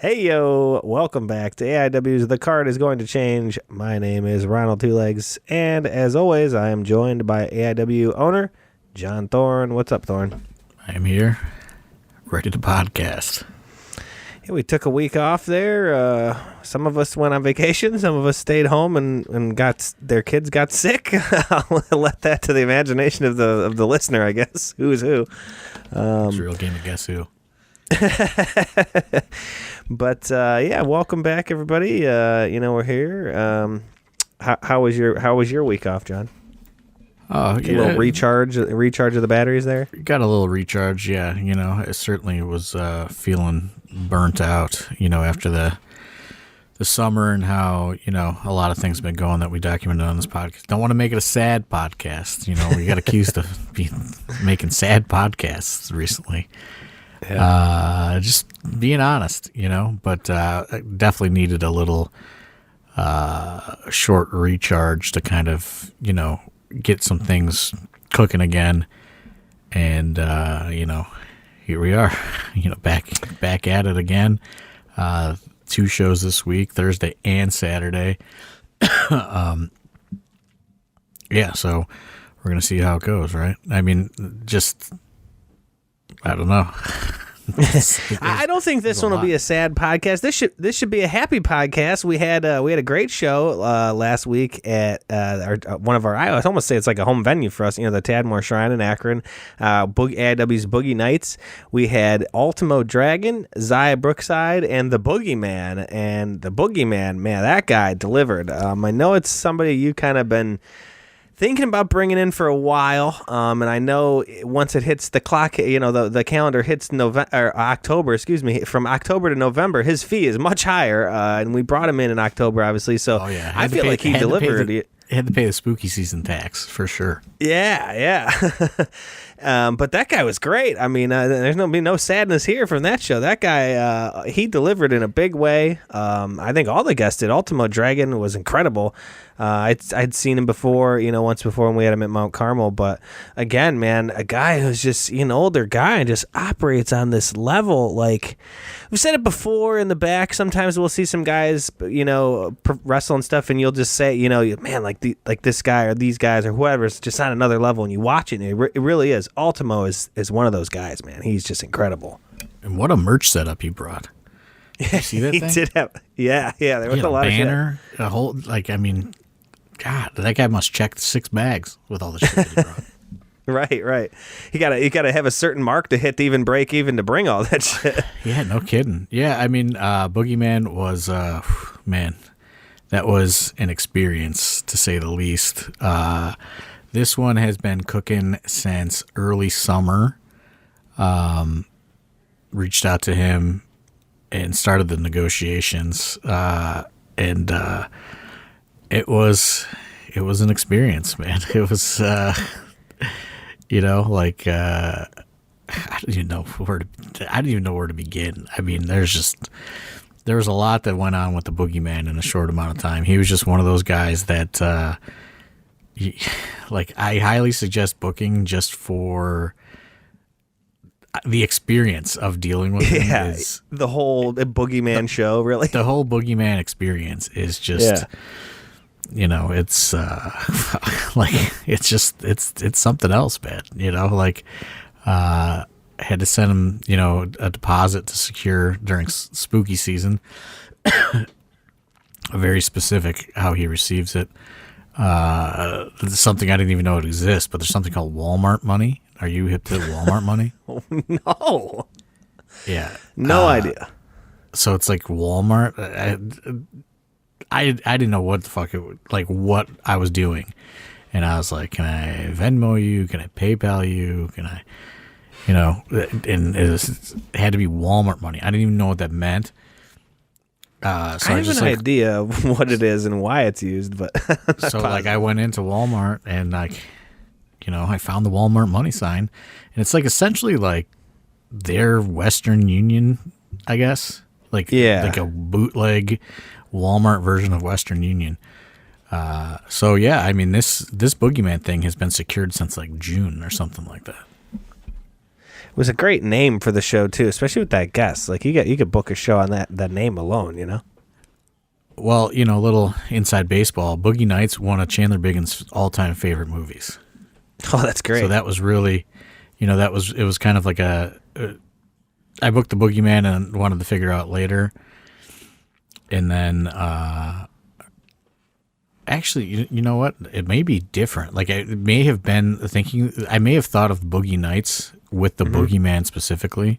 Hey yo, welcome back to AIW's The Card is Going to Change. My name is Ronald Two Legs, and as always, I am joined by AIW owner John Thorne. What's up, Thorne? I'm here, ready to podcast. Yeah, we took a week off there. Some of us went on vacation, some of us stayed home and got their kids got sick. I'll let that to the imagination of the listener, I guess. Who's who? It's a real game of guess who. But yeah, welcome back, everybody. We're here. How was your week off, John? Oh, a little recharge of the batteries there. Got a little recharge, yeah. It certainly was feeling burnt out. After the summer and how a lot of things have been going that we documented on this podcast. Don't want to make it a sad podcast. We got accused of making sad podcasts recently. Yeah. Just being honest, but definitely needed a little short recharge to kind of, get some things cooking again. And, here we are, back at it again. 2 shows this week, Thursday and Saturday. Yeah, so we're going to see how it goes, right? I mean, I don't know. I don't think this one will be a sad podcast. This should be a happy podcast. We had a great show last week at one of our, I almost say it's like a home venue for us. The Tadmore Shrine in Akron, AIW's Boogie Nights. We had Ultimo Dragon, Zaya Brookside, and the Boogeyman. And the Boogeyman, man, that guy delivered. I know it's somebody you kind of been thinking about bringing in for a while, and I know once it hits the clock, the calendar hits October, from October to November, his fee is much higher, and we brought him in October, obviously, so I feel like he delivered. Had to pay the spooky season tax, for sure. Yeah. But that guy was great. I mean, there's no sadness here from that show. That guy, he delivered in a big way. I think all the guests did. Ultimo Dragon was incredible. I'd seen him before, once before when we had him at Mount Carmel. But again, man, a guy who's just an older guy and just operates on this level. Like we've said it before in the back. Sometimes we'll see some guys, wrestle and stuff, and you'll just say, man, like this guy or these guys or whoever is just on another level. And you watch it, and it really is. Ultimo is one of those guys, man. He's just incredible. And what a merch setup he brought. Did you see that he thing? Did have, yeah. There was a lot banner, of shit. A whole, God, that guy must check 6 bags with all the shit that he brought. Right. You gotta have a certain mark to hit to even break even to bring all that shit. Yeah, no kidding. Yeah, I mean, Boogeyman was, man, that was an experience to say the least. This one has been cooking since early summer. Reached out to him and started the negotiations, and it was an experience, man. It was, I don't even know where to begin. I mean, there was a lot that went on with the Boogeyman in a short amount of time. He was just one of those guys that, I highly suggest booking just for the experience of dealing with him. Yeah, the whole Boogeyman show, really. The whole Boogeyman experience is just, it's it's something else, man. Had to send him, a deposit to secure during spooky season. Very specific how he receives it. Something I didn't even know it exists, but there's something called Walmart money. Are you hip to Walmart money? No. Yeah. No idea. So it's like Walmart. I didn't know what the fuck what I was doing. And I was like, can I Venmo you? Can I PayPal you? Can I, and it had to be Walmart money. I didn't even know what that meant. So I have an idea of what it is and why it's used, but so I went into Walmart and I found the Walmart money sign, and it's essentially their Western Union, I guess. Like a bootleg Walmart version of Western Union. So yeah, I mean this Boogeyman thing has been secured since June or something like that. was a great name for the show too, especially with that guest. Like you could book a show on that name alone, you know. Well, you know, a little inside baseball. Boogie Nights, one of Chandler Biggin's all-time favorite movies. Oh, that's great. So that was really, you know, it was kind of like I booked the Boogeyman and wanted to figure out later, and then actually, you know what? It may be different. Like I may have been thinking, I may have thought of Boogie Nights with the Boogeyman specifically,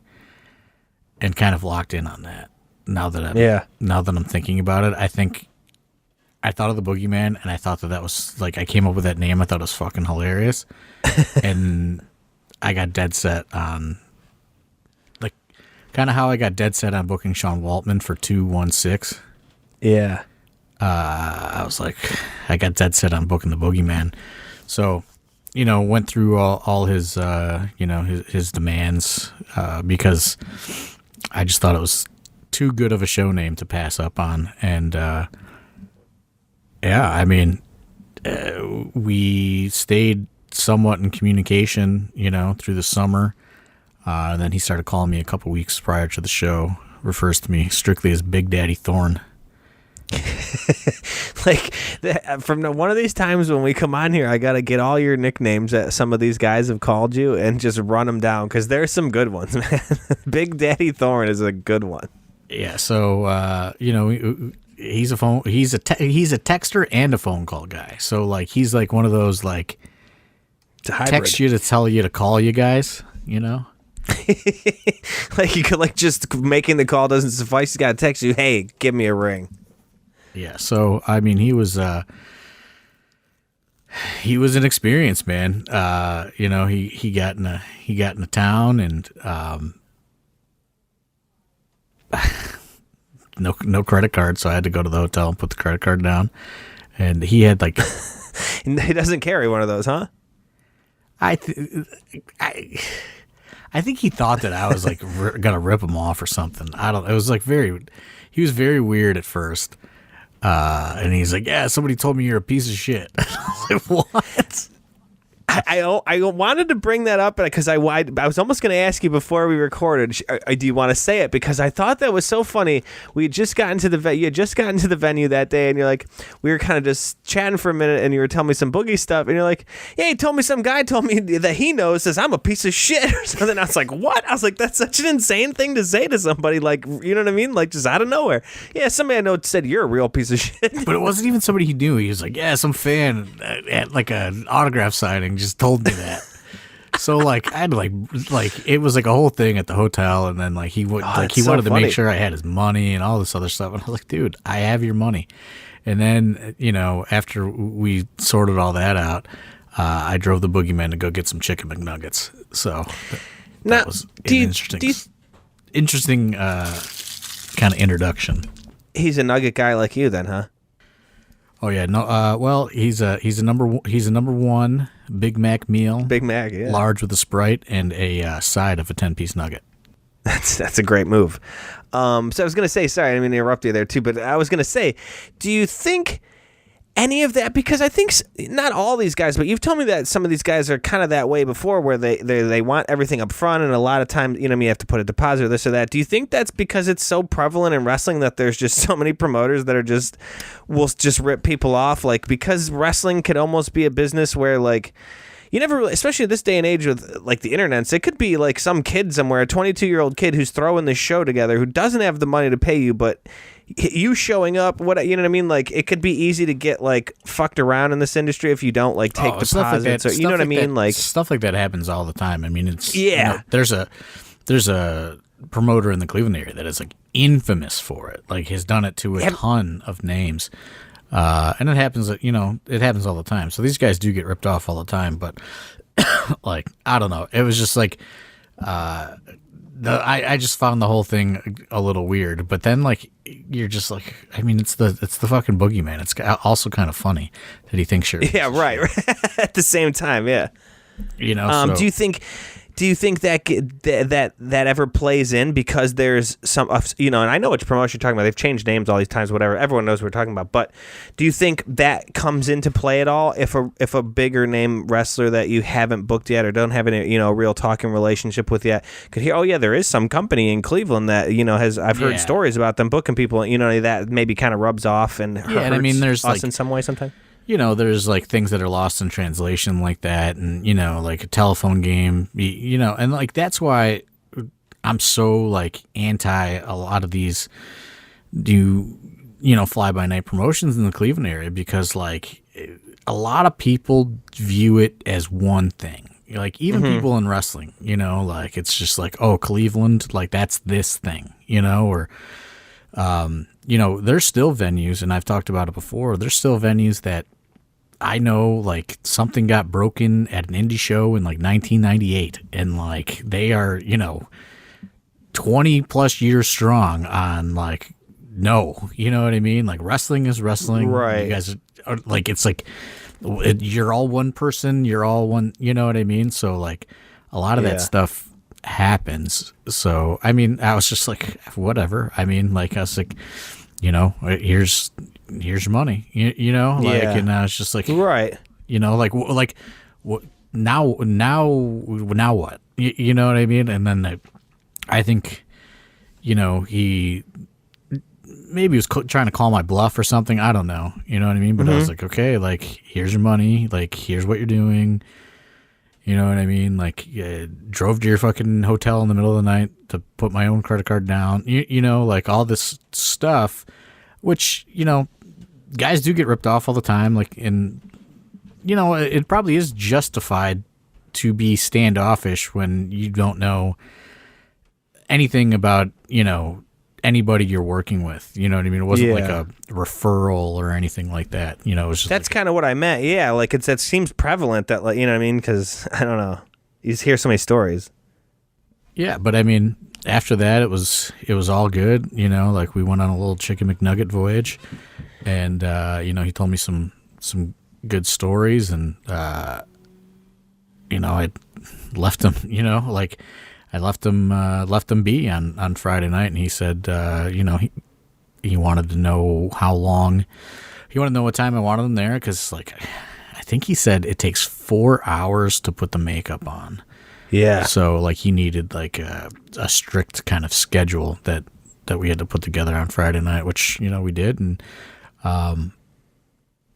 and kind of locked in on that. Now that I'm thinking about it, I think I thought of the Boogeyman, and I thought that was like I came up with that name. I thought it was fucking hilarious, and I got dead set on like kind of how I got dead set on booking Sean Waltman for 216. Yeah. I was like, I got dead set on booking the Boogeyman. So, you know, went through all his, you know, his demands, because I just thought it was too good of a show name to pass up on. And, yeah, I mean, we stayed somewhat in communication, you know, through the summer. And then he started calling me a couple weeks prior to the show, refers to me strictly as Big Daddy Thorne. Like from one of these times when we come on here, I gotta get all your nicknames that some of these guys have called you and just run them down because there's some good ones, man. Big Daddy Thorne is a good one. Yeah, so you know, he's a texter and a phone call guy. So like he's like one of those like text you to tell you to call you guys, you know. Like you could like just making the call doesn't suffice. He's got to text you, hey, give me a ring. Yeah, so I mean, he was an experienced man. You know, he got in a town and no credit card, so I had to go to the hotel and put the credit card down. And he had like he doesn't carry one of those, huh? I think he thought that I was like gonna rip him off or something. I don't. It was like he was very weird at first. And he's like, yeah, somebody told me you're a piece of shit. I was like, what? I wanted to bring that up because I was almost going to ask you before we recorded, do you want to say it? Because I thought that was so funny. We had just gotten to you had just gotten to the venue that day, and you're like, we were kind of just chatting for a minute, and you were telling me some boogie stuff, and you're like, yeah, he told me some guy told me that he knows says I'm a piece of shit or something. I was like, what? I was like, that's such an insane thing to say to somebody, like, you know what I mean? Like, just out of nowhere. Yeah, somebody I know said you're a real piece of shit. But it wasn't even somebody he knew. He was like, yeah, some fan at like an autograph signing just told me that. So like I had to like it was like a whole thing at the hotel, and then like he wanted to make sure I had his money and all this other stuff, and I was like, dude, I have your money. And then, you know, after we sorted all that out, I drove the Boogeyman to go get some chicken McNuggets. So that was interesting kind of introduction. He's a nugget guy like you then, huh? Oh yeah, no. Well, he's a number one Big Mac meal. Big Mac, yeah. Large with a Sprite and a side of a 10-piece nugget. That's a great move. So I was gonna say, sorry, I didn't mean to interrupt you there too, but I was gonna say, do you think any of that? Because I think not all these guys, but you've told me that some of these guys are kind of that way before, where they want everything up front, and a lot of times, you know, you have to put a deposit or this or that. Do you think that's because it's so prevalent in wrestling that there's just so many promoters that will just rip people off? Like, because wrestling could almost be a business where, like, you never really, especially this day and age with like the internet, it could be like some kid somewhere, a 22-year-old kid who's throwing this show together, who doesn't have the money to pay you, but you showing up, what, you know what I mean? Like, it could be easy to get like fucked around in this industry if you don't like take deposits, or you know what I mean? Like stuff like that happens all the time. I mean, it's yeah. You know, there's a promoter in the Cleveland area that is like infamous for it. Like, has done it to a ton of names. And it happens, you know, it happens all the time. So these guys do get ripped off all the time, but like, I don't know. It was just like, I just found the whole thing a little weird, but then like, you're just like, I mean, it's the fucking Boogeyman. It's also kind of funny that he thinks you're. Yeah. Right. At the same time. Yeah. You know, do you think Do you think that ever plays in because there's some, and I know which promotion you're talking about. They've changed names all these times, whatever. Everyone knows what we're talking about. But do you think that comes into play at all if a bigger name wrestler that you haven't booked yet or don't have any, real talking relationship with yet could hear, oh yeah, there is some company in Cleveland that, I've heard stories about them booking people, that maybe kind of rubs off and hurts and I mean, there's us in some way sometimes? There's like things that are lost in translation like that, and like a telephone game, and like that's why I'm so like anti a lot of these fly by night promotions in the Cleveland area, because like a lot of people view it as one thing. Like even people in wrestling, like it's just like, oh, Cleveland, like that's this thing, or there's still venues, and I've talked about it before. There's still venues that I know, like something got broken at an indie show in like 1998, and like they are, 20 plus years strong on like, no, you know what I mean? Like wrestling is wrestling. Right. You guys are like, it's like, you're all one person, you're all one, you know what I mean? So like a lot of that stuff happens. So, I mean, I was just like, whatever. I mean, like I was like, here's your money, and I was just like, right, like what now what, you know what I mean? And then I think, he maybe was trying to call my bluff or something. I don't know, you know what I mean? But I was like, okay, like here's your money, like here's what you're doing. You know what I mean? Like, drove to your fucking hotel in the middle of the night to put my own credit card down. Like all this stuff, which, guys do get ripped off all the time. Like, and, it probably is justified to be standoffish when you don't know anything about, anybody you're working with. You know what I mean? It wasn't like a referral or anything like that. It was just that's like, kind of what I meant. Yeah, like that seems prevalent that, like, you know what I mean? Because I don't know, you just hear so many stories. Yeah, but I mean, after that, it was all good. Like we went on a little chicken McNugget voyage, and he told me some good stories, and I left him. Like I left him be on Friday night, and he said, he wanted to know how long. He wanted to know what time I wanted him there, because like I think he said it takes 4 hours to put the makeup on. Yeah. So like he needed like a strict kind of schedule that we had to put together on Friday night, which we did, and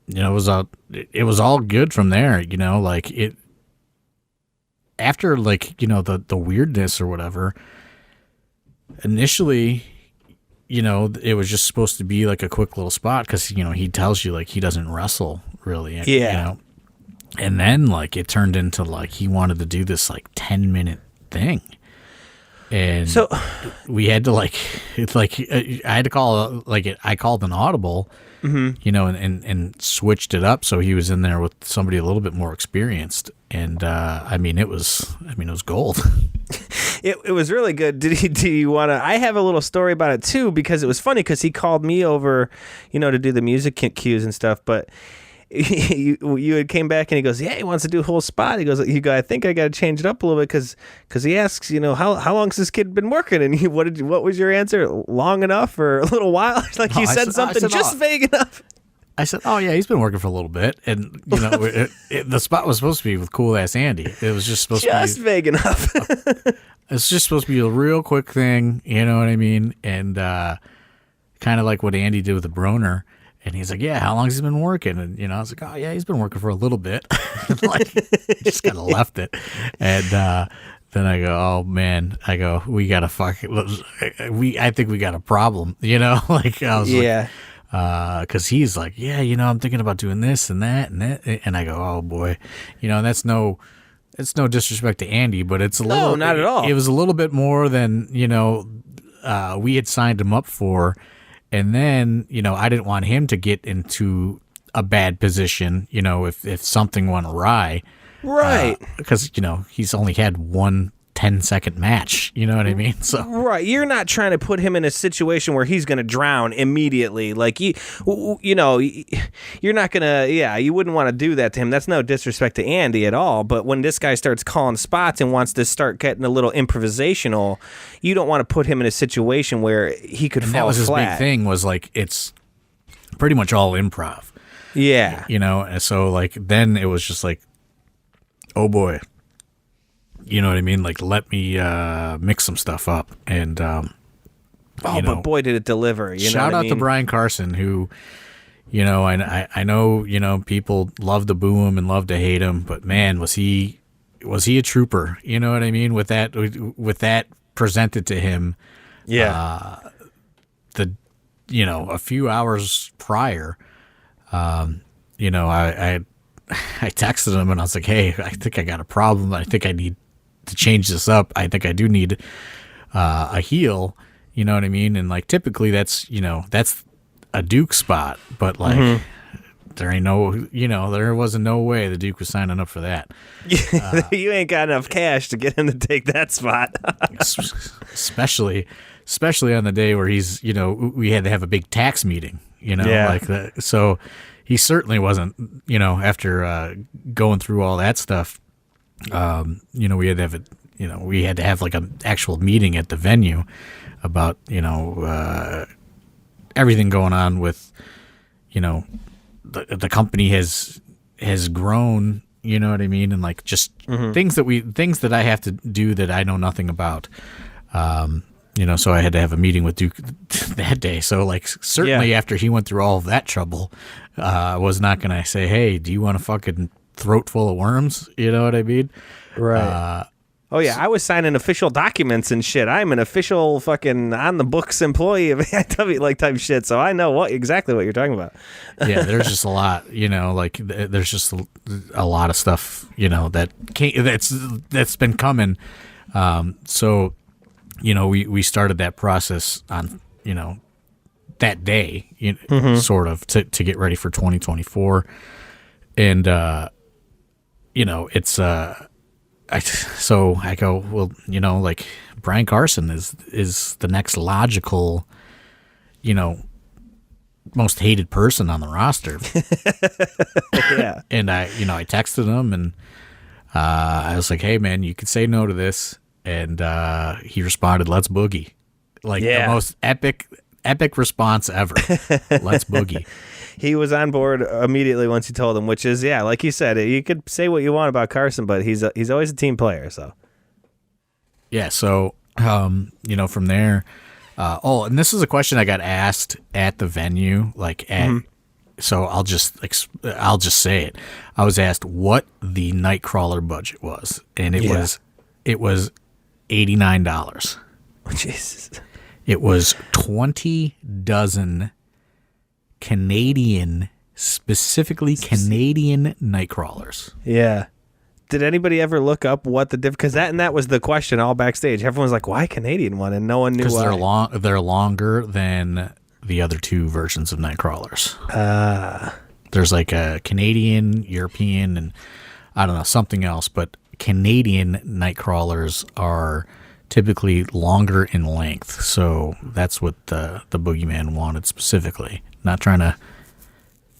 it was all good from there. Like it after like the weirdness or whatever. Initially, it was just supposed to be like a quick little spot, because he tells you like he doesn't wrestle really. Yeah. And then like it turned into like he wanted to do this like 10-minute thing, and so we had to like it's like I had to call I called an audible, and switched it up so he was in there with somebody a little bit more experienced, and it was gold. It was really good. Do you want to? I have a little story about it too, because it was funny because he called me over, to do the music cues and stuff, but. You had came back and he goes, yeah, he wants to do a whole spot. He goes, I think I got to change it up a little bit, because he asks, how long's this kid been working? And what was your answer? Long enough or a little while? Like you said something just vague enough. I said, oh yeah, he's been working for a little bit, and the spot was supposed to be with Cool Ass Andy. It was just supposed to be vague enough. It's just supposed to be a real quick thing, you know what I mean? And kind of like what Andy did with the Broner. And he's like, yeah, how long has he been working? And, I was like, oh, yeah, he's been working for a little bit. Like, just kind of left it. And then I go, oh, man. I go, we got to I think we got a problem, Like, I was like, because he's like, yeah, I'm thinking about doing this and that and that. And I go, oh, boy. It's no disrespect to Andy, but it's a little. No, not at all. It was a little bit more than, we had signed him up for. And then, I didn't want him to get into a bad position, if something went awry. Right. Because, he's only had one 10-second match. You know what I mean? So right, you're not trying to put him in a situation where he's going to drown immediately. Like you know, you're not gonna. Yeah, you wouldn't want to do that to him. That's no disrespect to Andy at all. But when this guy starts calling spots and wants to start getting a little improvisational, you don't want to put him in a situation where he could fall flat. That was his big thing. Was like it's pretty much all improv. Yeah, you know, and so like then it was just like, oh boy. You know what I mean? Like, let me mix some stuff up. And, but boy, did it deliver. Shout out to Brian Carson, who, you know, I know, you know, people love to boo him and love to hate him, but man, was he a trooper? You know what I mean? With that presented to him. Yeah. You know, a few hours prior, you know, I texted him and I was like, hey, I think I got a problem. I think I need to change this up. I think I do need a heel, you know what I mean? And like typically that's, you know, that's a Duke spot, but like there ain't no, you know, there wasn't no way the Duke was signing up for that. You ain't got enough cash to get him to take that spot. especially on the day where he's, you know, we had to have a big tax meeting, you know, like that. So he certainly wasn't, you know, after going through all that stuff, you know, we had to have like an actual meeting at the venue about, you know, everything going on with, you know, the company has grown, you know what I mean? And like just things that I have to do that I know nothing about. You know, so I had to have a meeting with Duke that day. So like certainly after he went through all of that trouble, I was not going to say, hey, do you want a fucking throat full of worms? You know what I mean? Right. Oh, yeah. I was signing official documents and shit. I'm an official fucking on the books employee of AIW like type shit. So I know exactly what you're talking about. Yeah. There's just a lot, you know, like there's just a lot of stuff, you know, that's been coming. So, you know, we started that process on, you know, that day, sort of to get ready for 2024. And, you know, it's, so I go, well, you know, like Brian Carson is the next logical, you know, most hated person on the roster. Yeah. And I texted him and, I was like, hey man, you could say no to this. And, he responded, let's boogie. Like the most epic response ever. Let's boogie. He was on board immediately once you told him, which is, like you said, you could say what you want about Carson, but he's always a team player. So, yeah. So, you know, from there, and this is a question I got asked at the venue, like so I'll just say it. I was asked what the Nightcrawler budget was, and it was $89. Oh, Jesus. It was 20 dozen specifically Canadian Nightcrawlers. Yeah. Did anybody ever look up what the difference? Because that was the question all backstage. Everyone was like, "Why Canadian one?" And no one knew why. Because they're longer than the other two versions of Nightcrawlers. There's like a Canadian, European, and I don't know, something else. But Canadian Nightcrawlers are typically longer in length, so that's what the Boogeyman wanted specifically. Not trying to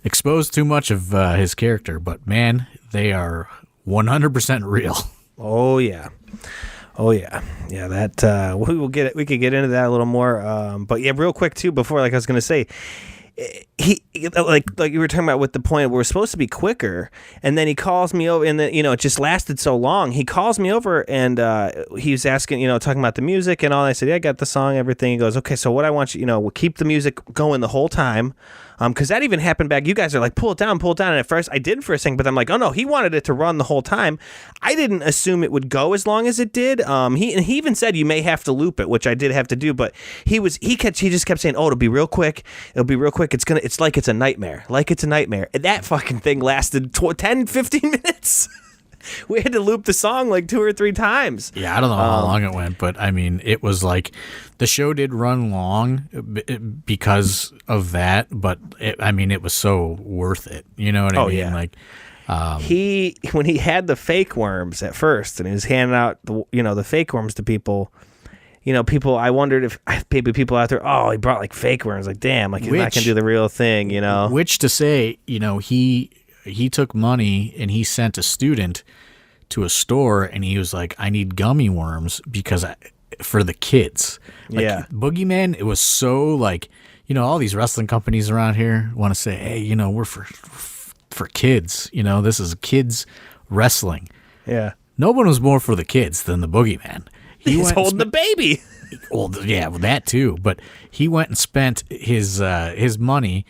expose too much of his character, but man, they are 100% real. Oh yeah, yeah. That we will get it. We could get into that a little more, but yeah, real quick too. Before, like I was gonna say, he like you were talking about with the point where we're supposed to be quicker, and then he calls me over, and then it just lasted so long. He calls me over and he was asking, talking about the music and all. I said, yeah, I got the song, everything. He goes, okay, so what I want you, we'll keep the music going the whole time. Because that even happened back. You guys are like, pull it down. And at first I did for a second, but I'm like, oh no, he wanted it to run the whole time. I didn't assume it would go as long as it did. He even said you may have to loop it, which I did have to do, but he just kept saying, oh, it'll be real quick. It's like it's a nightmare. And that fucking thing lasted 10, 15 minutes. We had to loop the song like 2 or 3 times. Yeah, I don't know how long it went, but I mean, it was like the show did run long because of that, but it was so worth it. You know what I mean? Yeah. Like, When he had the fake worms at first, and he was handing out the fake worms to people. People. I wondered if maybe people out there. Oh, he brought like fake worms. Like, damn, like he's not gonna do the real thing. Which to say, he took money and he sent a student to a store, and he was like, I need gummy worms for the kids. Like, Boogeyman. It was so like, all these wrestling companies around here want to say, hey, we're for kids. This is kids wrestling. Yeah. No one was more for the kids than the Boogeyman. He's holding the baby. Well, yeah, that too. But he went and spent his money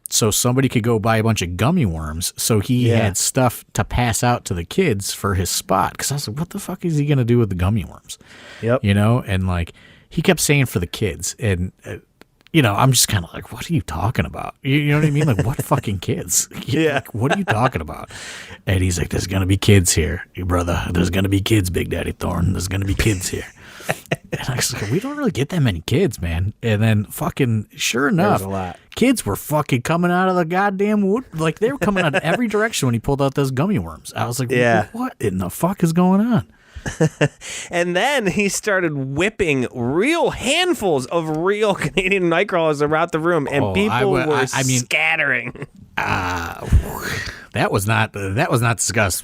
so somebody could go buy a bunch of gummy worms. So he had stuff to pass out to the kids for his spot. Because I was like, what the fuck is he going to do with the gummy worms? Yep. And like he kept saying for the kids. And, I'm just kind of like, what are you talking about? You know what I mean? Like, what fucking kids? Yeah. Like, what are you talking about? And he's like, there's going to be kids here, brother. There's going to be kids, Big Daddy Thorne. There's going to be kids here. And I was like, we don't really get that many kids, man. And then fucking, sure enough, kids were fucking coming out of the goddamn wood. Like, they were coming out of every direction when he pulled out those gummy worms. I was like, what in the fuck is going on? And then he started whipping real handfuls of real Canadian nightcrawlers around the room, and people were scattering. That was not discussed.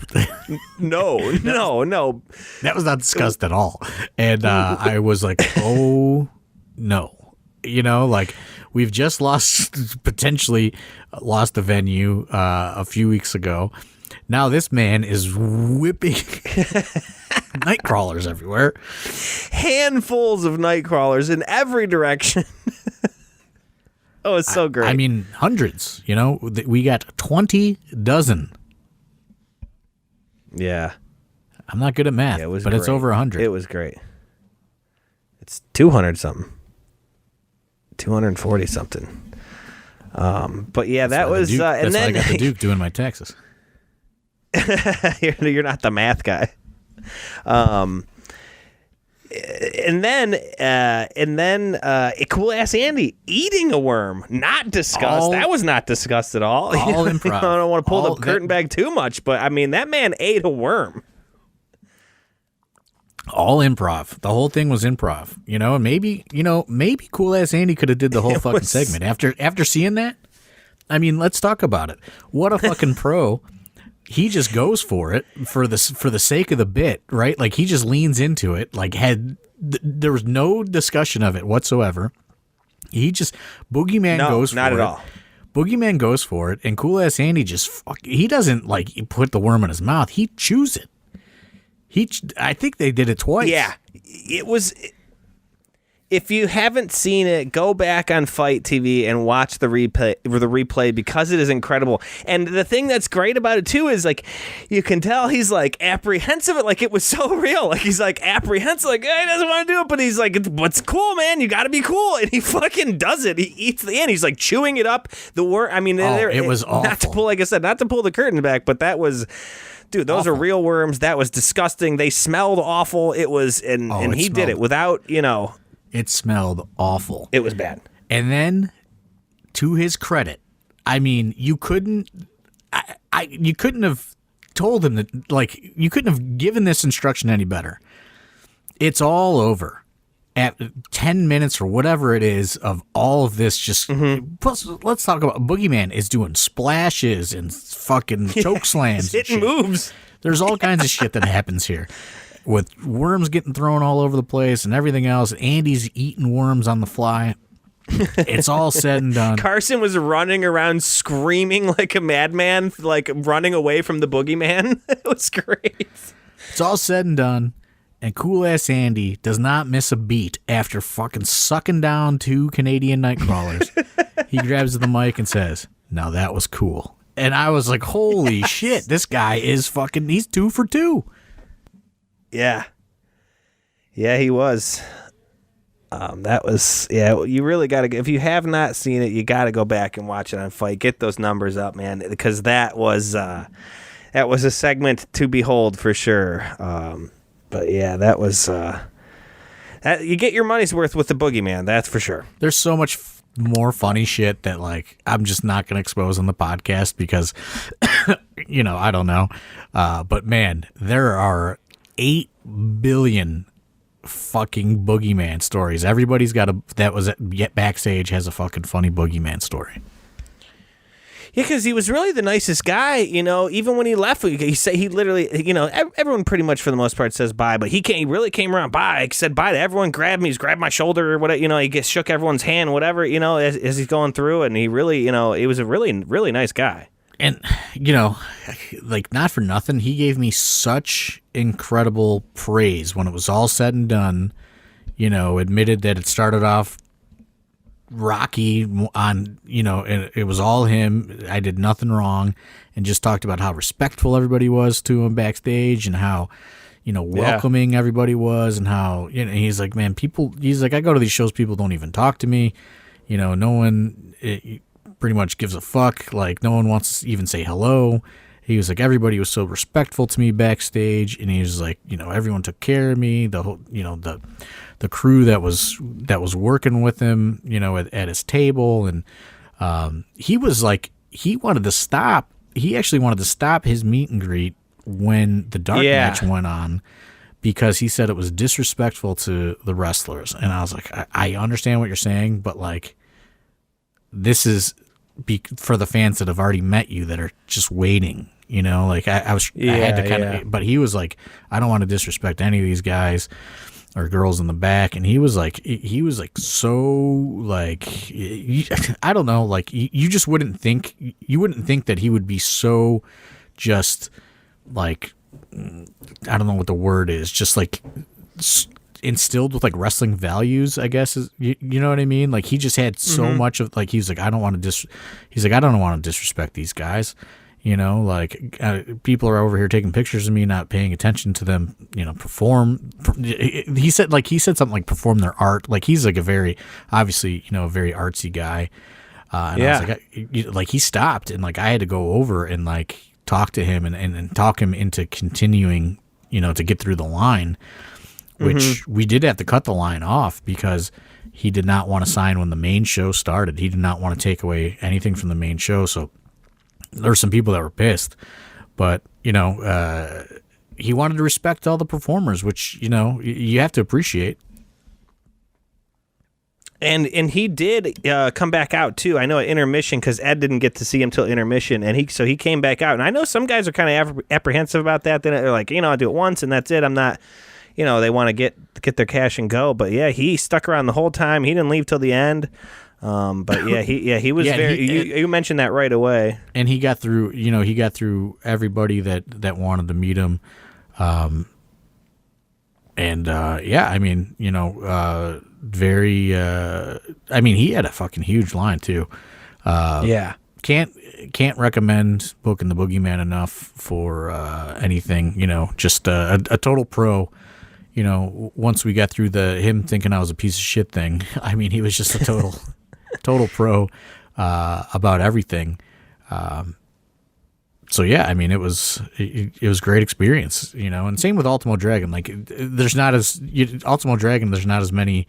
No. That was not discussed at all. And I was like, oh no, like we've just potentially lost the venue a few weeks ago. Now this man is whipping night crawlers everywhere. Handfuls of night crawlers in every direction. Oh, it's so great. I mean, hundreds, we got 20 dozen. Yeah. I'm not good at math, but it's over 100. It was great. It's 200 something. 240 something. But yeah, that was, and then why I got the Duke doing my taxes. You're not the math guy. And then Cool Ass Andy eating a worm, not discussed. That was not discussed at all. All improv. I don't want to pull the curtain back too much, but I mean that man ate a worm. All improv. The whole thing was improv. And maybe Cool Ass Andy could have did the whole fucking segment after seeing that. I mean, let's talk about it. What a fucking pro. He just goes for it for the sake of the bit, right? Like he just leans into it. Like there was no discussion of it whatsoever. Boogeyman goes for it. Not at all. Boogeyman goes for it, and Cool Ass Andy he doesn't like put the worm in his mouth. He chews it. I think they did it twice. Yeah, it was. If you haven't seen it, go back on Fight TV and watch the replay because it is incredible. And the thing that's great about it too is like you can tell he's like apprehensive. Like it was so real. Like he's like apprehensive. Like he doesn't want to do it, but he's like, "What's cool, man? You got to be cool." And he fucking does it. He eats the end. He's like chewing it up. The worm. I mean, it was awful. Not to pull, like I said, not to pull the curtain back, but that was. Dude, those are real worms. That was disgusting. They smelled awful. It was, and he did it without, It smelled awful. It was bad. And then, to his credit, I mean, you couldn't have told him that, like, you couldn't have given this instruction any better. It's all over at 10 minutes or whatever it is of all of this. Just plus, let's talk about Boogeyman is doing splashes and fucking choke slams. It moves. There's all kinds of shit that happens here. With worms getting thrown all over the place and everything else. Andy's eating worms on the fly. It's all said and done. Carson was running around screaming like a madman, like running away from the Boogeyman. It was great. It's all said and done. And Cool Ass Andy does not miss a beat after fucking sucking down 2 Canadian nightcrawlers. He grabs the mic and says, "Now that was cool." And I was like, holy shit, this guy is fucking, he's 2 for 2. Yeah. Yeah, he was. That was, you really got to, if you have not seen it, you got to go back and watch it on Fight. Get those numbers up, man, because that was a segment to behold for sure. But yeah, that was, you get your money's worth with the Boogeyman, that's for sure. There's so much more funny shit that like I'm just not gonna expose on the podcast because I don't know. But man, there are 8 billion fucking boogeyman stories. Everybody's got that was backstage has a fucking funny boogeyman story. Yeah, because he was really the nicest guy, even when he left, he literally, everyone pretty much for the most part says bye, but he really came around, bye, he said bye to everyone, he's grabbed my shoulder or whatever, he shook everyone's hand, whatever, as he's going through, and he really, he was a really, really nice guy. And, like, not for nothing, he gave me such incredible praise when it was all said and done, admitted that it started off rocky on, and it was all him. I did nothing wrong, and just talked about how respectful everybody was to him backstage and how, welcoming everybody was, and how, he's like, man, I go to these shows, people don't even talk to me. No one pretty much gives a fuck. Like, no one wants to even say hello. He was like, everybody was so respectful to me backstage, and he was like, everyone took care of me. The whole, the crew that was working with him, at his table, and he was like, he actually wanted to stop his meet and greet when the dark match went on, because he said it was disrespectful to the wrestlers. And I was like, I understand what you're saying, but like, this is for the fans that have already met you that are just waiting. Like I had to kind of, but he was like, I don't want to disrespect any of these guys or girls in the back. And he was like so like, I don't know, like you just wouldn't think that he would be so just like, I don't know what the word is, just like instilled with like wrestling values, I guess, is, you know what I mean? Like he just had so much of, like, he's like, I don't want to disrespect these guys. Like people are over here taking pictures of me, not paying attention to them, perform. He said something like perform their art. Like he's like a very, obviously, a very artsy guy. And I was like, he stopped, and like, I had to go over and like talk to him and talk him into continuing, to get through the line, which we did have to cut the line off because he did not want to sign when the main show started. He did not want to take away anything from the main show. So there were some people that were pissed, but he wanted to respect all the performers, which, you have to appreciate. And he did come back out too. I know at intermission, because Ed didn't get to see him till intermission, and he came back out. And I know some guys are kind of apprehensive about that. They're like, I'll do it once and that's it. I'm not, they want to get their cash and go. But yeah, he stuck around the whole time. He didn't leave till the end. But yeah, he was you mentioned that right away. And he got through, everybody that wanted to meet him. Very, he had a fucking huge line too. Can't recommend Booking the Boogeyman enough for anything, just a total pro. Once we got through him thinking I was a piece of shit thing, he was just a total pro about everything. So yeah, it was a great experience, and same with Ultimo Dragon. Like Ultimo Dragon, there's not as many,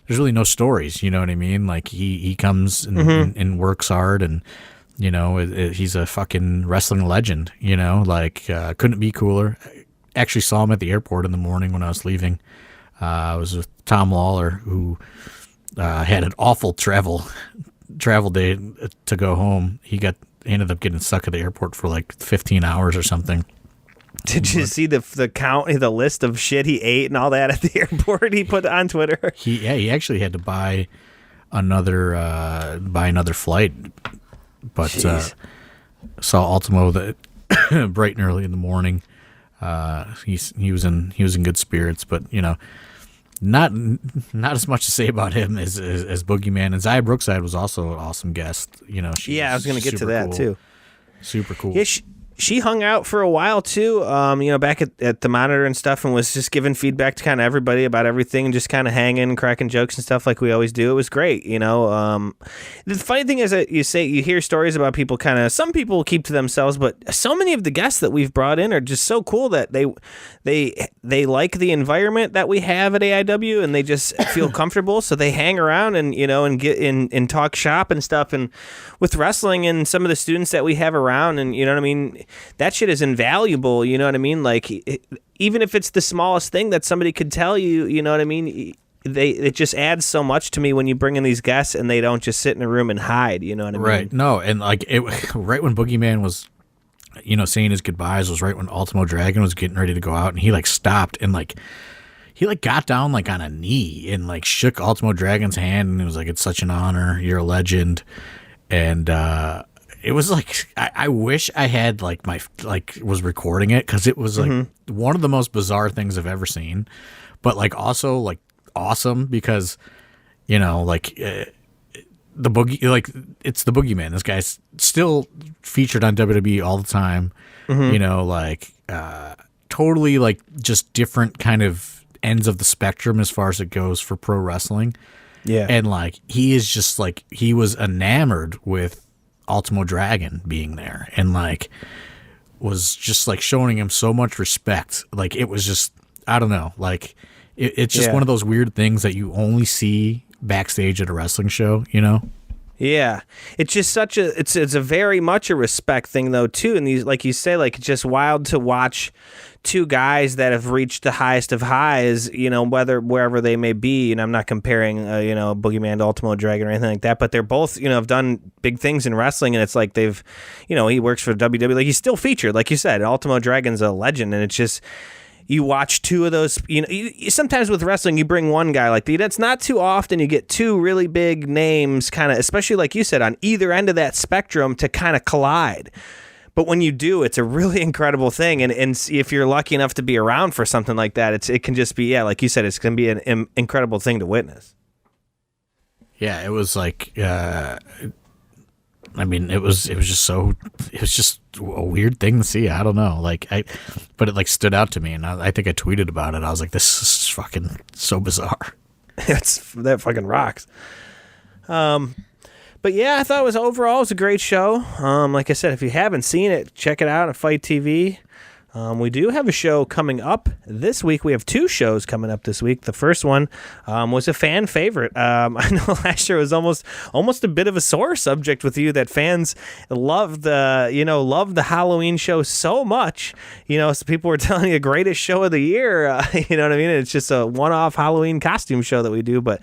there's really no stories, you know what I mean? Like he comes and works hard, and he's a fucking wrestling legend, like couldn't be cooler. Actually saw him at the airport in the morning when I was leaving. I was with Tom Lawler, who had an awful travel day to go home. He ended up getting stuck at the airport for like 15 hours or something. Did you see the count, the list of shit he ate and all that at the airport? He put on Twitter. He actually had to buy another flight, but saw Ultimo bright and early in the morning. He was in good spirits, but not as much to say about him as Boogeyman. And Zaya Brookside was also an awesome guest. I was going to get to that too. Super cool. Yeah, she hung out for a while too, back at the monitor and stuff, and was just giving feedback to kind of everybody about everything, and just kind of hanging and cracking jokes and stuff like we always do. It was great, The funny thing is that you hear stories about people some people keep to themselves, but so many of the guests that we've brought in are just so cool that they like the environment that we have at AIW, and they just feel comfortable, so they hang around and and get in and talk shop and stuff, and with wrestling and some of the students that we have around, and you know what I mean. That shit is invaluable, you know what I mean? Like, even if it's the smallest thing that somebody could tell you, you know what I mean? It just adds so much to me when you bring in these guests and they don't just sit in a room and hide, you know what I mean? Right. No, and like right when Boogeyman was, saying his goodbyes was right when Ultimo Dragon was getting ready to go out, and he like stopped and like he like got down like on a knee and like shook Ultimo Dragon's hand, and it was like, "It's such an honor. You're a legend." And it was like, I wish I had was recording it, because it was like one of the most bizarre things I've ever seen, but like also like awesome, because the boogie, like, it's the Boogeyman. This guy's still featured on WWE all the time. Totally like just different kind of ends of the spectrum as far as it goes for pro wrestling. Yeah, and like he is just like, he was enamored with Ultimo Dragon being there, and like was just like showing him so much respect. Like, it was just, I don't know, like it's just one of those weird things that you only see backstage at a wrestling show, Yeah, it's just it's a very much a respect thing though too, and these, like you say, like, it's just wild to watch two guys that have reached the highest of highs, wherever they may be, and I'm not comparing Boogeyman to Ultimo Dragon or anything like that, but they're both have done big things in wrestling, and it's like they've he works for WWE, like he's still featured, like you said. Ultimo Dragon's a legend, and it's just, you watch two of those, sometimes with wrestling you bring one guy like that's not too often you get two really big names, kind of, especially like you said, on either end of that spectrum to kind of collide. But when you do, it's a really incredible thing, and if you're lucky enough to be around for something like that, it can just be, like you said, it's going to be an incredible thing to witness. Yeah, it was like, it was just a weird thing to see. I don't know, but it like stood out to me, and I think I tweeted about it. I was like, this is fucking so bizarre. That fucking rocks. But yeah, I thought it was a great show. Like I said, if you haven't seen it, check it out on Fight TV. We do have a show coming up this week. We have two shows coming up this week. The first one was a fan favorite. I know last year was almost a bit of a sore subject with you, that fans loved the Halloween show so much. So people were telling you greatest show of the year. You know what I mean? It's just a one-off Halloween costume show that we do, but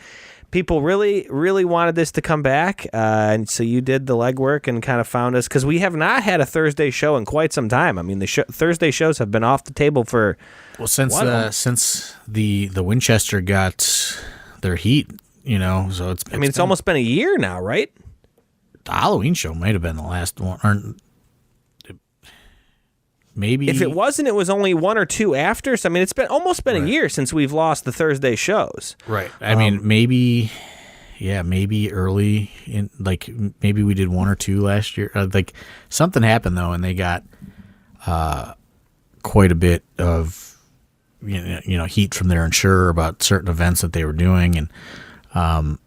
people really, really wanted this to come back, and so you did the legwork and kind of found us, because we have not had a Thursday show in quite some time. I mean, the Thursday shows have been off the table for since the Winchester got their heat, so it's almost been a year now, right? The Halloween show might have been the last one, or maybe if it wasn't, it was only one or two after. So I mean, it's been almost a year since we've lost the Thursday shows. Right. I mean, maybe early in, like, maybe we did one or two last year. Like, something happened though, and they got quite a bit of heat from their insurer about certain events that they were doing, and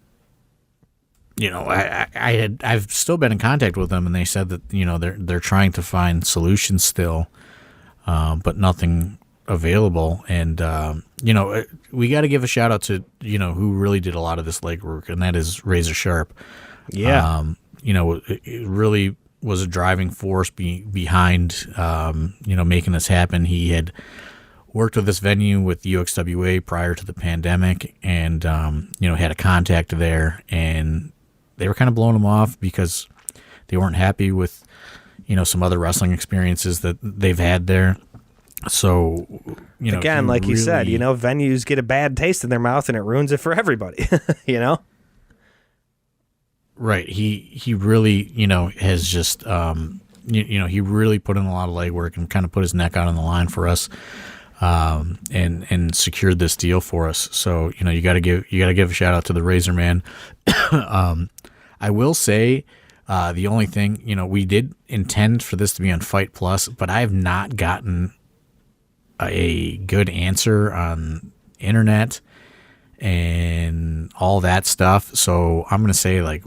I've still been in contact with them, and they said that they're trying to find solutions still, but nothing available. And we got to give a shout out to who really did a lot of this legwork, and that is Razor Sharp. Yeah, it really was a driving force behind making this happen. He had worked with this venue with UXWA prior to the pandemic, and had a contact there, and they were kind of blowing him off because they weren't happy with some other wrestling experiences that they've had there. So again, like you said, venues get a bad taste in their mouth, and it ruins it for everybody. Right. He really has just he really put in a lot of legwork and kind of put his neck out on the line for us. And secured this deal for us. So, you got to give a shout out to the Razor Man. I will say, The only thing, we did intend for this to be on Fight Plus, but I have not gotten a good answer on internet and all that stuff. So I'm going to say, I'm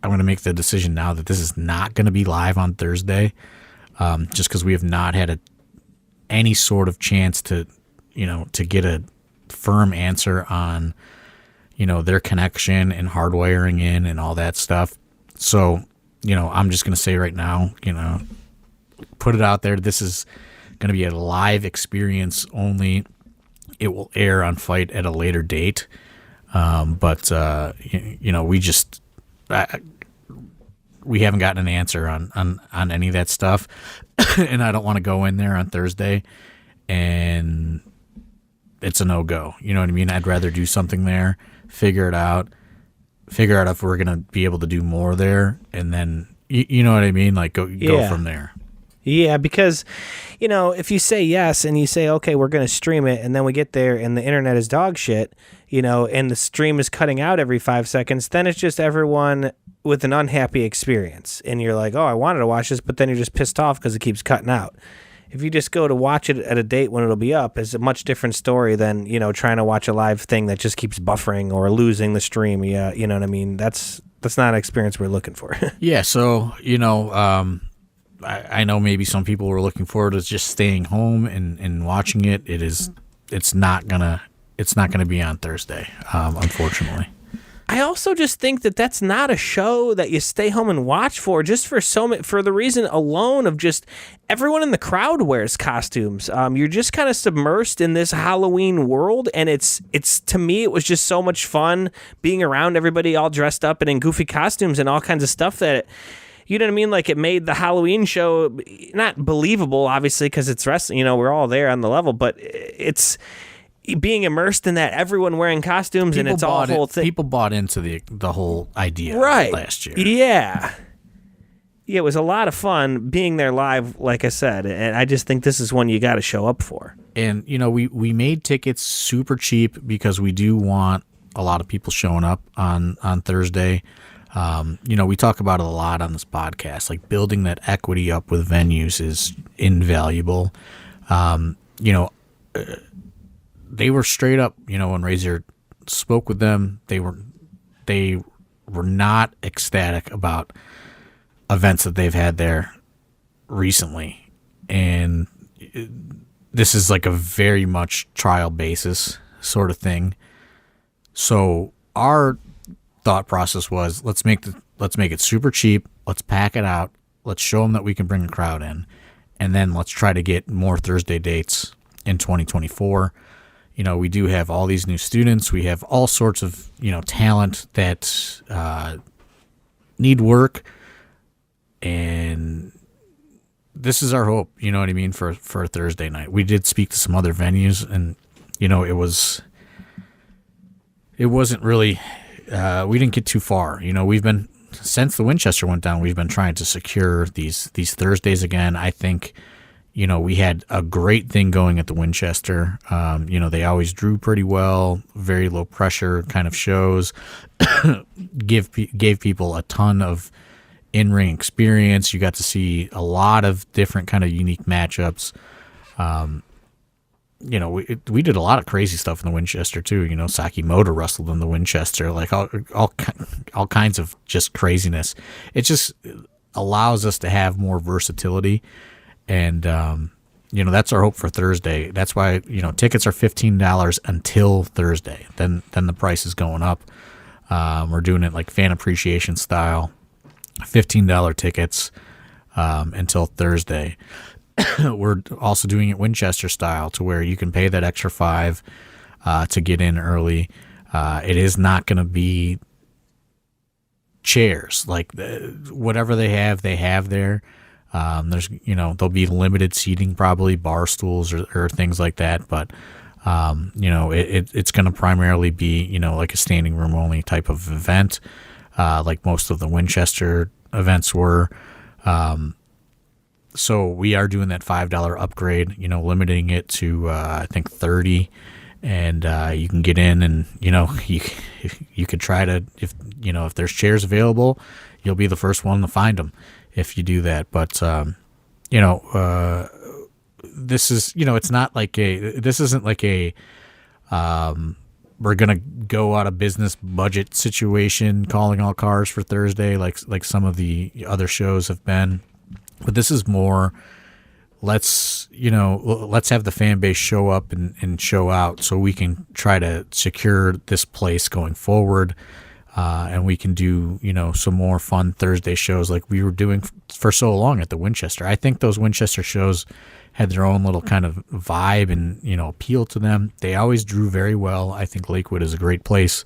going to make the decision now that this is not going to be live on Thursday, just because we have not had any sort of chance to get a firm answer on, their connection and hardwiring in and all that stuff. So, I'm just going to say right now, put it out there. This is going to be a live experience only. It will air on Fight at a later date. But we haven't gotten an answer on any of that stuff. And I don't want to go in there on Thursday and it's a no-go. You know what I mean? I'd rather do something there, figure out if we're going to be able to do more there, and then, you know what I mean? Go from there. Yeah, because, if you say yes and you say, okay, we're going to stream it, and then we get there and the internet is dog shit, and the stream is cutting out every 5 seconds, then it's just everyone with an unhappy experience. And you're like, oh, I wanted to watch this, but then you're just pissed off because it keeps cutting out. If you just go to watch it at a date when it'll be up, it's a much different story than, trying to watch a live thing that just keeps buffering or losing the stream. Yeah, you know what I mean? That's not an experience we're looking for. Yeah, so, I know maybe some people were looking forward to just staying home and watching it. It's not gonna be on Thursday, unfortunately. I also just think that that's not a show that you stay home and watch for, just for the reason alone of just everyone in the crowd wears costumes. You're just kind of submersed in this Halloween world, and it's to me it was just so much fun being around everybody all dressed up and in goofy costumes and all kinds of stuff that. You know what I mean? It made the Halloween show not believable, obviously, because it's wrestling. We're all there on the level, but it's being immersed in that, everyone wearing costumes, people, and it's all whole thing. People bought into the whole idea last year. Yeah. Yeah, it was a lot of fun being there live, like I said, and I just think this is one you got to show up for. And, we made tickets super cheap because we do want a lot of people showing up on Thursday. We talk about it a lot on this podcast, building that equity up with venues is invaluable. They were straight up, when Razor spoke with them, they were not ecstatic about events that they've had there recently. And this is a very much trial basis sort of thing. So our thought process was, let's make it super cheap. Let's pack it out. Let's show them that we can bring a crowd in, and then let's try to get more Thursday dates in 2024. We do have all these new students. We have all sorts of talent that need work, and this is our hope. You know what I mean, for a Thursday night. We did speak to some other venues, and it wasn't really. We didn't get too far. We've been, since the Winchester went down, we've been trying to secure these Thursdays again. I think, we had a great thing going at the Winchester. They always drew pretty well, very low pressure kind of shows, gave people a ton of in-ring experience. You got to see a lot of different kind of unique matchups. We did a lot of crazy stuff in the Winchester too. Sakimoto wrestled in the Winchester, all kinds of just craziness. It just allows us to have more versatility, and that's our hope for Thursday. That's why tickets are $15 until Thursday. Then the price is going up. We're doing it fan appreciation style, $15 tickets until Thursday. We're also doing it Winchester style, to where you can pay that extra $5 to get in early. It is not going to be chairs whatever they have there. There's there'll be limited seating, probably bar stools or things like that, but it's going to primarily be a standing room only type of event, like most of the Winchester events were. So we are doing that $5 upgrade, limiting it to, I think 30. and you can get in, and you could try to, if there's chairs available, you'll be the first one to find them if you do that. But this is, it's not like this isn't like a we're gonna go out of business budget situation, calling all cars for Thursday, like some of the other shows have been. But this is more, let's have the fan base show up and show out, so we can try to secure this place going forward, and we can do some more fun Thursday shows like we were doing for so long at the Winchester. I think those Winchester shows had their own little kind of vibe and appeal to them. They always drew very well. I think Lakewood is a great place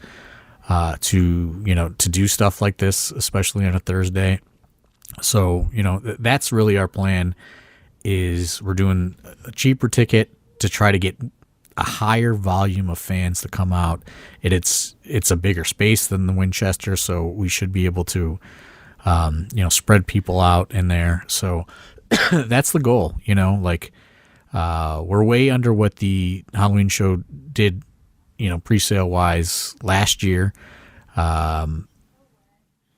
to do stuff like this, especially on a Thursday. So that's really our plan. Is we're doing a cheaper ticket to try to get a higher volume of fans to come out. It's a bigger space than the Winchester, so we should be able to spread people out in there. So that's the goal. We're way under what the Halloween show did, pre-sale wise last year.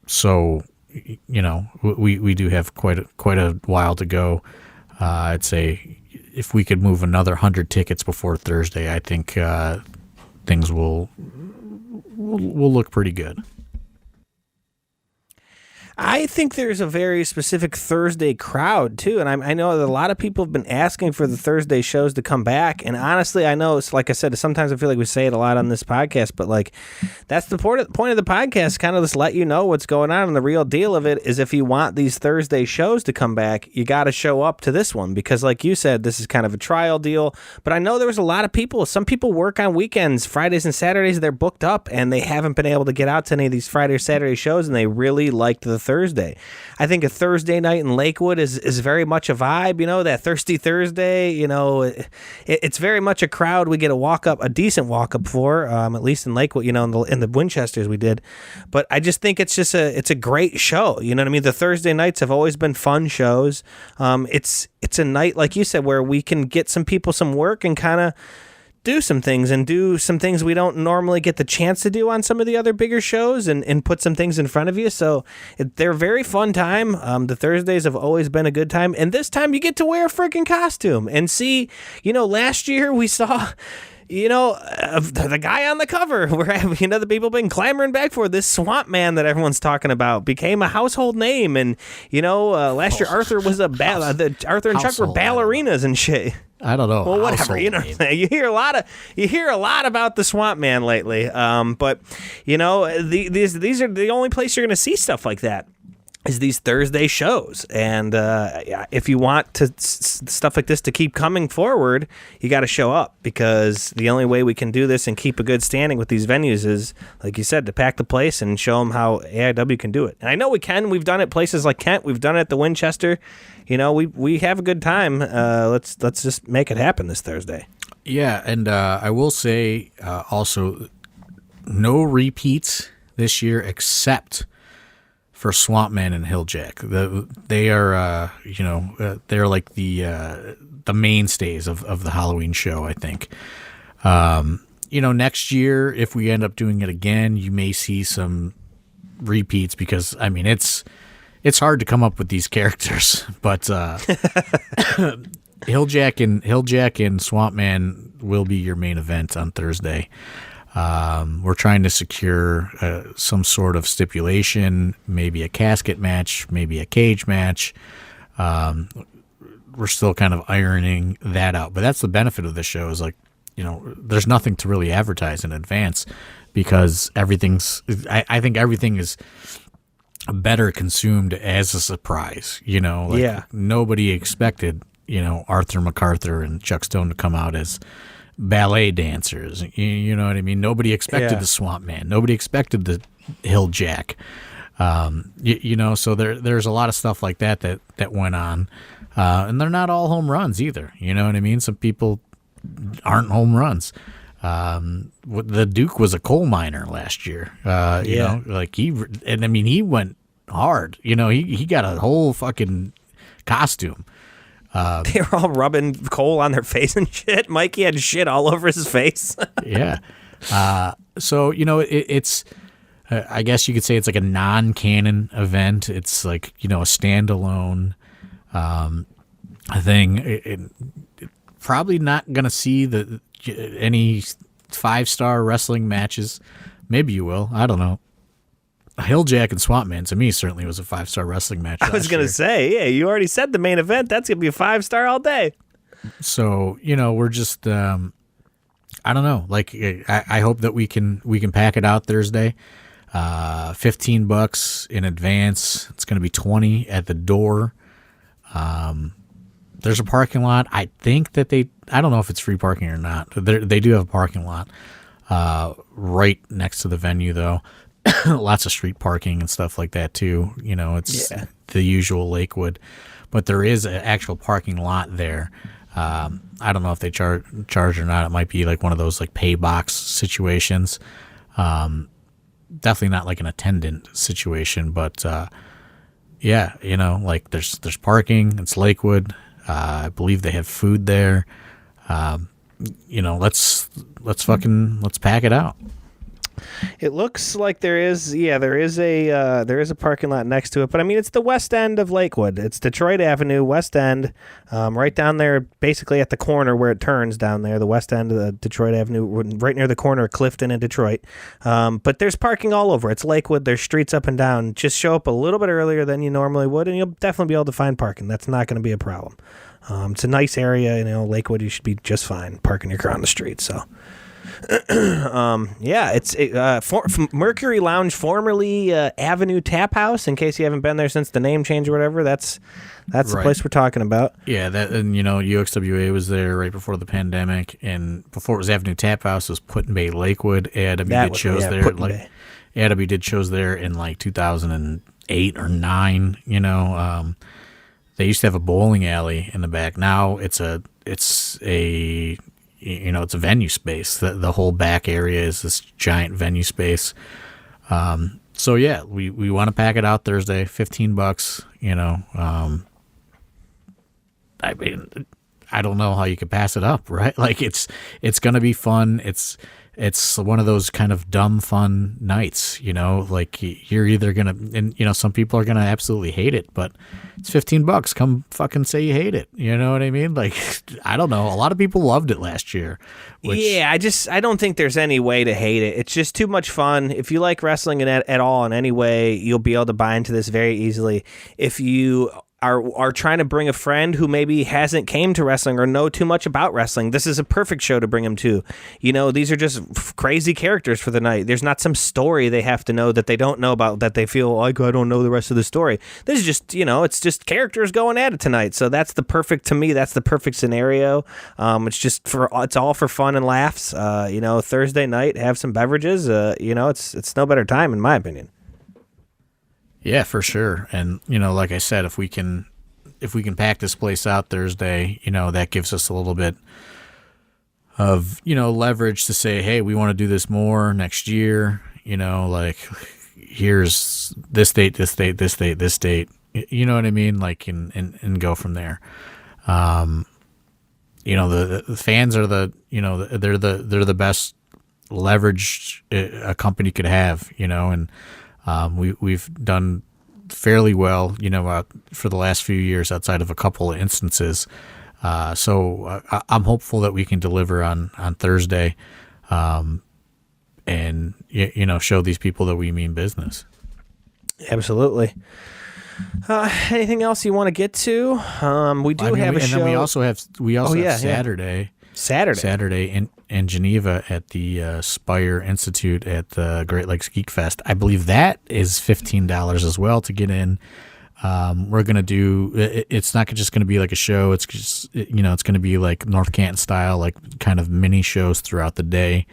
So we do have quite a while to go. I'd say if we could move another 100 tickets before Thursday, I think things will look pretty good. I think there's a very specific Thursday crowd too, and I know that a lot of people have been asking for the Thursday shows to come back. And honestly, I know it's like I said, sometimes I feel like we say it a lot on this podcast, but like that's the point of the podcast, kind of just let you know what's going on. And the real deal of it is, if you want these Thursday shows to come back, you got to show up to this one, because like you said, this is kind of a trial deal. But I know there was a lot of people. Some people work on weekends, Fridays and Saturdays. They're booked up, and they haven't been able to get out to any of these Friday or Saturday shows, and they really liked the Thursday. I think a Thursday night in Lakewood is very much a vibe, that Thirsty Thursday, it's very much a crowd we get a decent walk up for, at least in Lakewood, in the Winchesters we did. But I just think it's a great show. You know what I mean? The Thursday nights have always been fun shows. It's a night, like you said, where we can get some people some work and kind of do some things we don't normally get the chance to do on some of the other bigger shows, and put some things in front of you. So they're a very fun time. The Thursdays have always been a good time. And this time you get to wear a freaking costume and see, last year we saw, the guy on the cover where, the people been clamoring back for, this Swamp Man that everyone's talking about became a household name. And, last year Arthur was Arthur and Chuck were ballerinas and shit. I don't know. Well, whatever. You hear a lot about the Swamp Man lately. But these are the only place you're going to see stuff like that, is these Thursday shows. And if you want stuff like this to keep coming forward, you got to show up, because the only way we can do this and keep a good standing with these venues is, like you said, to pack the place and show them how AIW can do it. And I know we can. We've done it places like Kent. We've done it at the Winchester. We have a good time. Let's just make it happen this Thursday. Yeah, and I will say also, no repeats this year except for Swamp Man and Hilljack. They are, they're like the mainstays of the Halloween show, I think. Next year, if we end up doing it again, you may see some repeats, because it's hard to come up with these characters, but Hilljack and Swamp Man will be your main event on Thursday. We're trying to secure some sort of stipulation, maybe a casket match, maybe a cage match. We're still kind of ironing that out, but that's the benefit of the show, is like, there's nothing to really advertise in advance, because I think everything is better consumed as a surprise. Nobody expected, Arthur MacArthur and Chuck Stone to come out as ballet dancers. You know what I mean? Nobody expected the Swamp Man. Nobody expected the Hilljack. So there's a lot of stuff like that went on. And they're not all home runs either. You know what I mean? Some people aren't home runs. The Duke was a coal miner last year. He went hard. He got a whole fucking costume. They were all rubbing coal on their face and shit. Mikey had shit all over his face. Yeah. So, it's, I guess you could say it's like a non-canon event. It's like, a standalone thing. Probably not going to see any 5-star wrestling matches. Maybe you will. I don't know. Hilljack and Swamp Man, to me, certainly was a 5-star wrestling match. I was going to say, yeah, you already said the main event. That's going to be a 5-star all day. So, we're just, I don't know. Like, I hope that we can pack it out Thursday. $15 in advance. It's going to be $20 at the door. There's a parking lot. I think that I don't know if it's free parking or not. They do have a parking lot right next to the venue, though. Lots of street parking and stuff like that too. It's the usual Lakewood, but there is an actual parking lot there. I don't know if they charge or not. It might be like one of those like pay box situations. Definitely not like an attendant situation, but like there's parking. It's Lakewood. I believe they have food there. Let's pack it out. It looks like there is a parking lot next to it, but I mean it's the west end of Lakewood. It's Detroit Avenue, West End, right down there, basically at the corner where it turns down there, the west end of the Detroit Avenue, right near the corner of Clifton and Detroit. But there's parking all over. It's Lakewood. There's streets up and down. Just show up a little bit earlier than you normally would, and you'll definitely be able to find parking. That's not going to be a problem. It's a nice area, Lakewood. You should be just fine parking your car on the street. So. It's Mercury Lounge, formerly Avenue Tap House. In case you haven't been there since the name change or whatever, that's right. The place we're talking about. Yeah, UXWA was there right before the pandemic, and before it was Avenue Tap House, it was Put-in-Bay Lakewood. AIW did shows there. AIW did shows there in like 2008 or 9. They used to have a bowling alley in the back. Now it's a venue space. The whole back area is this giant venue space. So yeah, we want to pack it out Thursday, $15. I mean, I don't know how you could pass it up, right? Like it's going to be fun. It's one of those kind of dumb fun nights, like you're either going to, and some people are going to absolutely hate it, but it's $15. Come fucking say you hate it. You know what I mean? Like, I don't know. A lot of people loved it last year. Yeah, I don't think there's any way to hate it. It's just too much fun. If you like wrestling at all in any way, you'll be able to buy into this very easily. If you are trying to bring a friend who maybe hasn't came to wrestling or know too much about wrestling, this is a perfect show to bring them to. These are just crazy characters for the night. There's not some story they have to know that they don't know about, that they feel like, I don't know the rest of the story. This is just, it's just characters going at it tonight. So that's the perfect scenario. It's all for fun and laughs. Thursday night, have some beverages. It's no better time in my opinion. Yeah, for sure. And, like I said, if we can pack this place out Thursday, that gives us a little bit of, leverage to say, hey, we want to do this more next year. Like here's this date, this date, this date, this date. You know what I mean? Like, and go from there. The fans are they're the best leverage a company could have, and we've done fairly well, for the last few years outside of a couple of instances. So I'm hopeful that we can deliver on Thursday, and show these people that we mean business. Absolutely. Anything else you want to get to? We have a show. And then we also have Saturday. Saturday in Geneva at the Spire Institute at the Great Lakes Geek Fest. I believe that is $15 as well to get in. We're going to do, it's not just going to be like a show. It's just, it's going to be like North Canton style, like kind of mini shows throughout the day,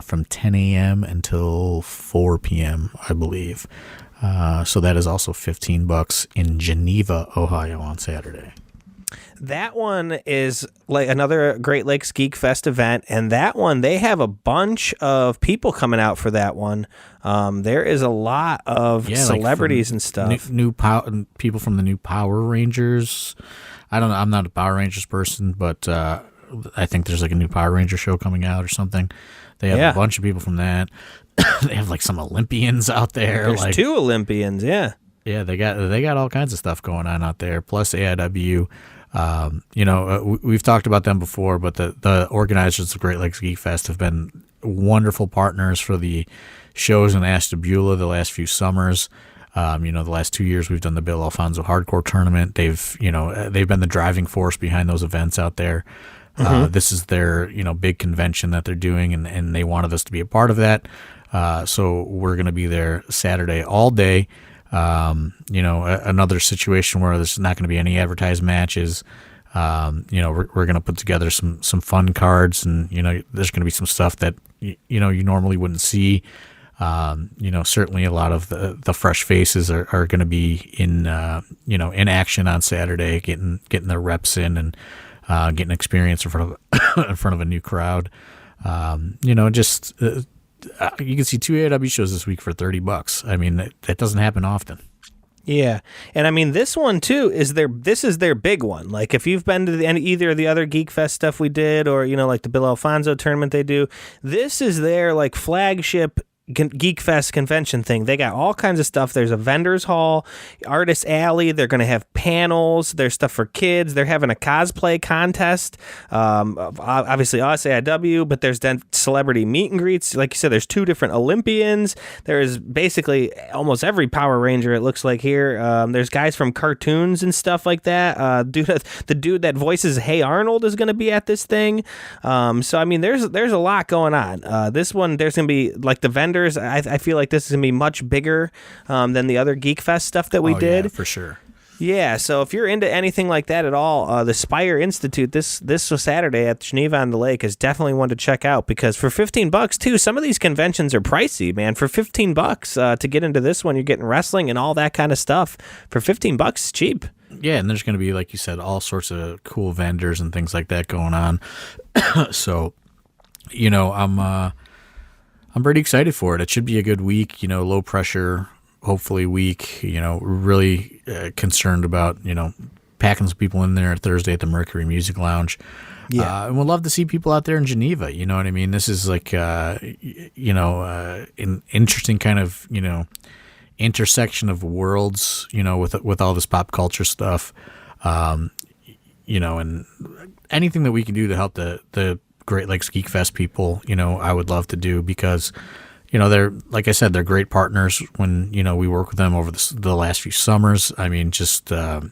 from 10 a.m. until 4 p.m., I believe. So that is also $15 in Geneva, Ohio on Saturday. That one is like another Great Lakes Geek Fest event, and that one they have a bunch of people coming out for that one. There is a lot of celebrities and stuff. New people from the new Power Rangers. I don't know. I'm not a Power Rangers person, but I think there's like a new Power Ranger show coming out or something. They have a bunch of people from that. They have like some Olympians out there. There's like 2 Olympians, yeah. Yeah, they got all kinds of stuff going on out there. Plus AIW. We've talked about them before, but the organizers of Great Lakes Geek Fest have been wonderful partners for the shows in Ashtabula the last few summers. The last 2 years we've done the Bill Alfonso Hardcore Tournament. They've been the driving force behind those events out there. This is their, big convention that they're doing, and they wanted us to be a part of that. So we're going to be there Saturday all day. Another situation where there's not going to be any advertised matches. We're going to put together some fun cards, and, there's going to be some stuff that, you normally wouldn't see. Certainly a lot of the fresh faces are going to be in action on Saturday, getting their reps in and, getting experience in front of a new crowd. You can see 2 AIW shows this week for $30. I mean, that doesn't happen often. Yeah, and I mean this one too this is their big one. Like if you've been to either of the other Geek Fest stuff we did, or like the Bill Alfonso tournament they do, this is their like flagship Geek Fest convention thing. They got all kinds of stuff. There's a vendors hall, artist alley. They're going to have panels. There's stuff for kids. They're having a cosplay contest. Obviously us, AIW, but there's then celebrity meet and greets. Like you said, there's 2 different Olympians. There is basically almost every Power Ranger, it looks like here. There's guys from cartoons and stuff like that. The dude that voices Hey Arnold is going to be at this thing. So I mean, there's a lot going on. This one, there's going to be like the vendors. I feel like this is going to be much bigger than the other Geek Fest stuff that we did. Yeah, for sure. Yeah, so if you're into anything like that at all, the Spire Institute this Saturday at Geneva on the Lake is definitely one to check out, because for $15 too, some of these conventions are pricey, man. For $15 to get into this one, you're getting wrestling and all that kind of stuff. For $15, it's cheap. Yeah, and there's going to be, like you said, all sorts of cool vendors and things like that going on. So, I'm pretty excited for it. It should be a good week, low pressure, hopefully week, really concerned about, packing some people in there Thursday at the Mercury Music Lounge. Yeah. And we'd love to see people out there in Geneva. You know what I mean? This is like, an interesting kind of, intersection of worlds, with all this pop culture stuff, and anything that we can do to help the Great Lakes Geek Fest people, I would love to do, because, they're, like I said, they're great partners when, we work with them over the last few summers. I mean, just, you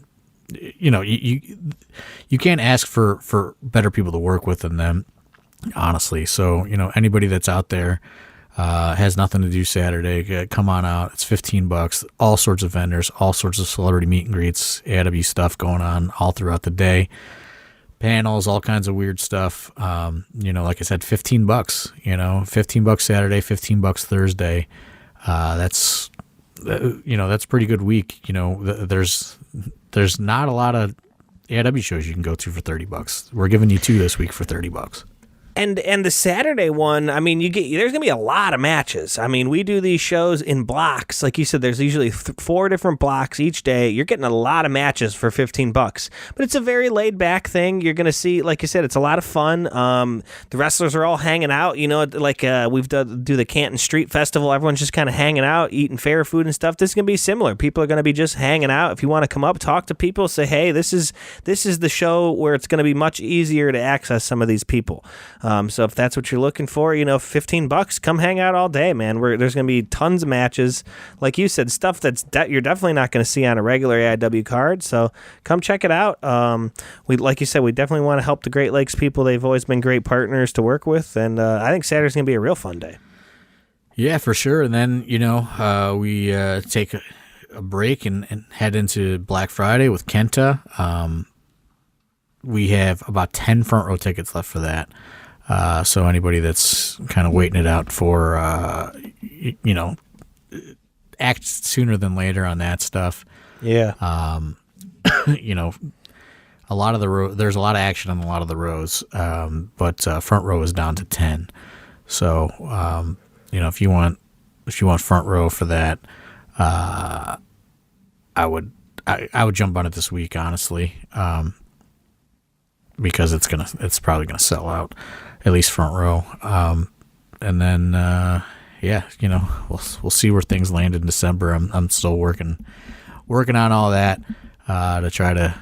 can't ask for better people to work with than them, honestly. So, anybody that's out there, has nothing to do Saturday, come on out. It's $15, all sorts of vendors, all sorts of celebrity meet and greets, AIW stuff going on all throughout the day. Panels, all kinds of weird stuff. Like I said, $15. $15 Saturday, $15 Thursday. That's pretty good week. There's not a lot of AIW shows you can go to for $30. We're giving you 2 this week for $30. And the Saturday one, I mean, there's gonna be a lot of matches. I mean, we do these shows in blocks, like you said. There's usually 4 different blocks each day. You're getting a lot of matches for $15, but it's a very laid back thing. You're gonna see, like you said, it's a lot of fun. The wrestlers are all hanging out. Like we've do the Canton Street Festival. Everyone's just kind of hanging out, eating fair food and stuff. This is gonna be similar. People are gonna be just hanging out. If you want to come up, talk to people, say, hey, this is the show where it's gonna be much easier to access some of these people. So if that's what you're looking for, $15, come hang out all day, man. There's going to be tons of matches. Like you said, stuff you're definitely not going to see on a regular AIW card. So come check it out. Like you said, we definitely want to help the Great Lakes people. They've always been great partners to work with. And I think Saturday's going to be a real fun day. Yeah, for sure. And then, we take a break and head into Black Friday with Kenta. We have about 10 front row tickets left for that. So anybody that's kind of waiting it out for, act sooner than later on that stuff. Yeah. there's a lot of action on a lot of the rows, but front row is down to 10. So if you want front row for that, I would jump on it this week, honestly, because it's probably gonna sell out, at least front row. And then we'll see where things land in December. I'm still working on all that to try to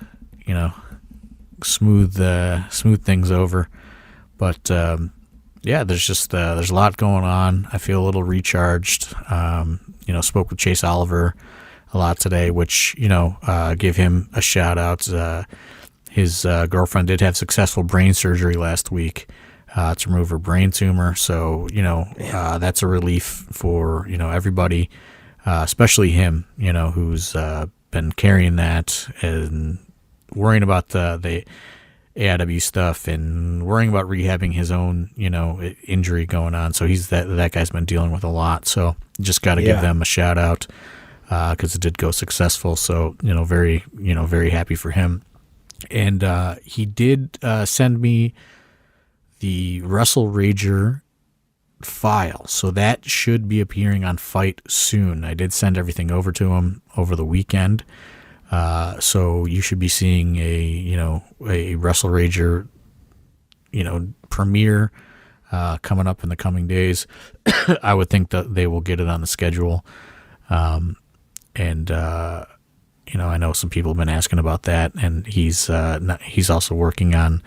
smooth things over. But there's a lot going on. I feel a little recharged. Spoke with Chase Oliver a lot today, which give him a shout out. His girlfriend did have successful brain surgery last week to remove her brain tumor. So that's a relief for everybody, especially him. Who's been carrying that and worrying about the AIW stuff and worrying about rehabbing his own, injury going on. So that guy's been dealing with a lot. So just got to give them a shout out because it did go successful. So, very happy for him. And he did send me the Wrestle Rager file. So that should be appearing on Fight soon. I did send everything over to him over the weekend. So you should be seeing a Wrestle Rager, premiere coming up in the coming days. I would think that they will get it on the schedule. I know some people have been asking about that, and he's also working on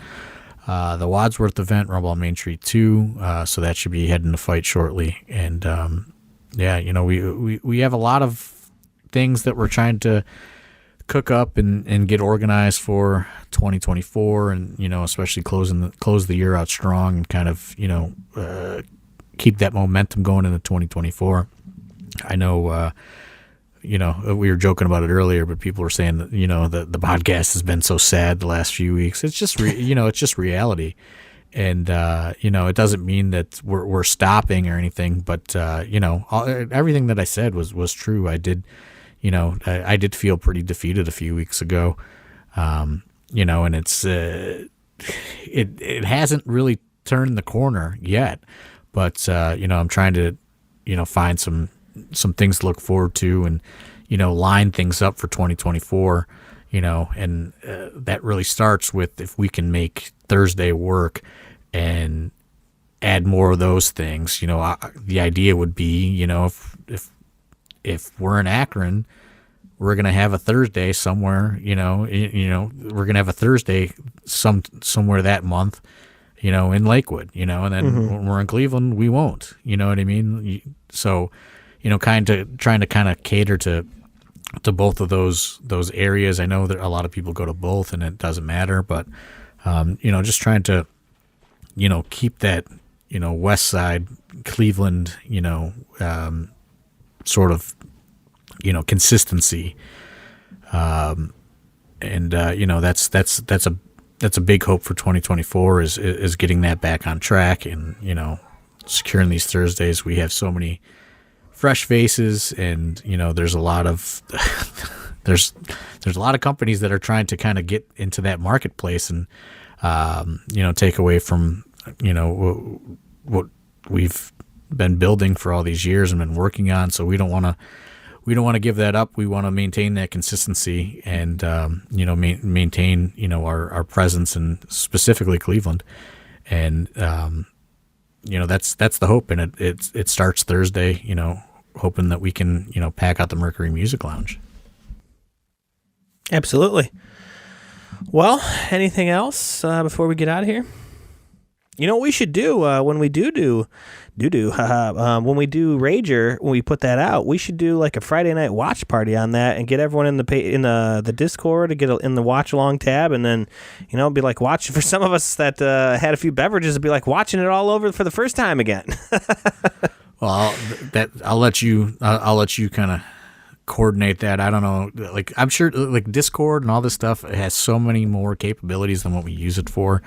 the Wadsworth event, Rumble on Main Street 2. So that should be heading to Fight shortly. And we have a lot of things that we're trying to cook up and get organized for 2024, and especially close the year out strong and kind of keep that momentum going into 2024. I know we were joking about it earlier, but people were saying that the podcast has been so sad the last few weeks. It's just it's just reality, and it doesn't mean that we're stopping or anything, but everything that I said was true. I did I did feel pretty defeated a few weeks ago, and it's it hasn't really turned the corner yet, but I'm trying to find some things to look forward to and line things up for 2024, and that really starts with if we can make Thursday work and add more of those things. The idea would be if we're in Akron, we're going to have a Thursday somewhere, we're going to have a Thursday somewhere that month, in Lakewood, and then when we're in Cleveland, we won't, you know what I mean? So, trying to cater to both of those areas. I know that a lot of people go to both and it doesn't matter, but, just trying to, keep that, West Side Cleveland, sort of, consistency. That's a big hope for 2024 is getting that back on track and, securing these Thursdays. We have so many fresh faces, and there's a lot of there's a lot of companies that are trying to kind of get into that marketplace and take away from what we've been building for all these years and been working on. So we don't want to give that up. We want to maintain that consistency and maintain our presence in specifically Cleveland, and that's the hope. And it starts Thursday, hoping that we can pack out the Mercury Music Lounge. Absolutely. Well, anything else before we get out of here? What we should do when we do when we do Rager, when we put that out, we should do like a Friday night watch party on that and get everyone in the Discord to get in the watch along tab, and then be like watching for some of us that had a few beverages, it'd be like watching it all over for the first time again. Well, I'll let you kind of coordinate that. I don't know, like I'm sure like Discord and all this stuff has so many more capabilities than what we use it for.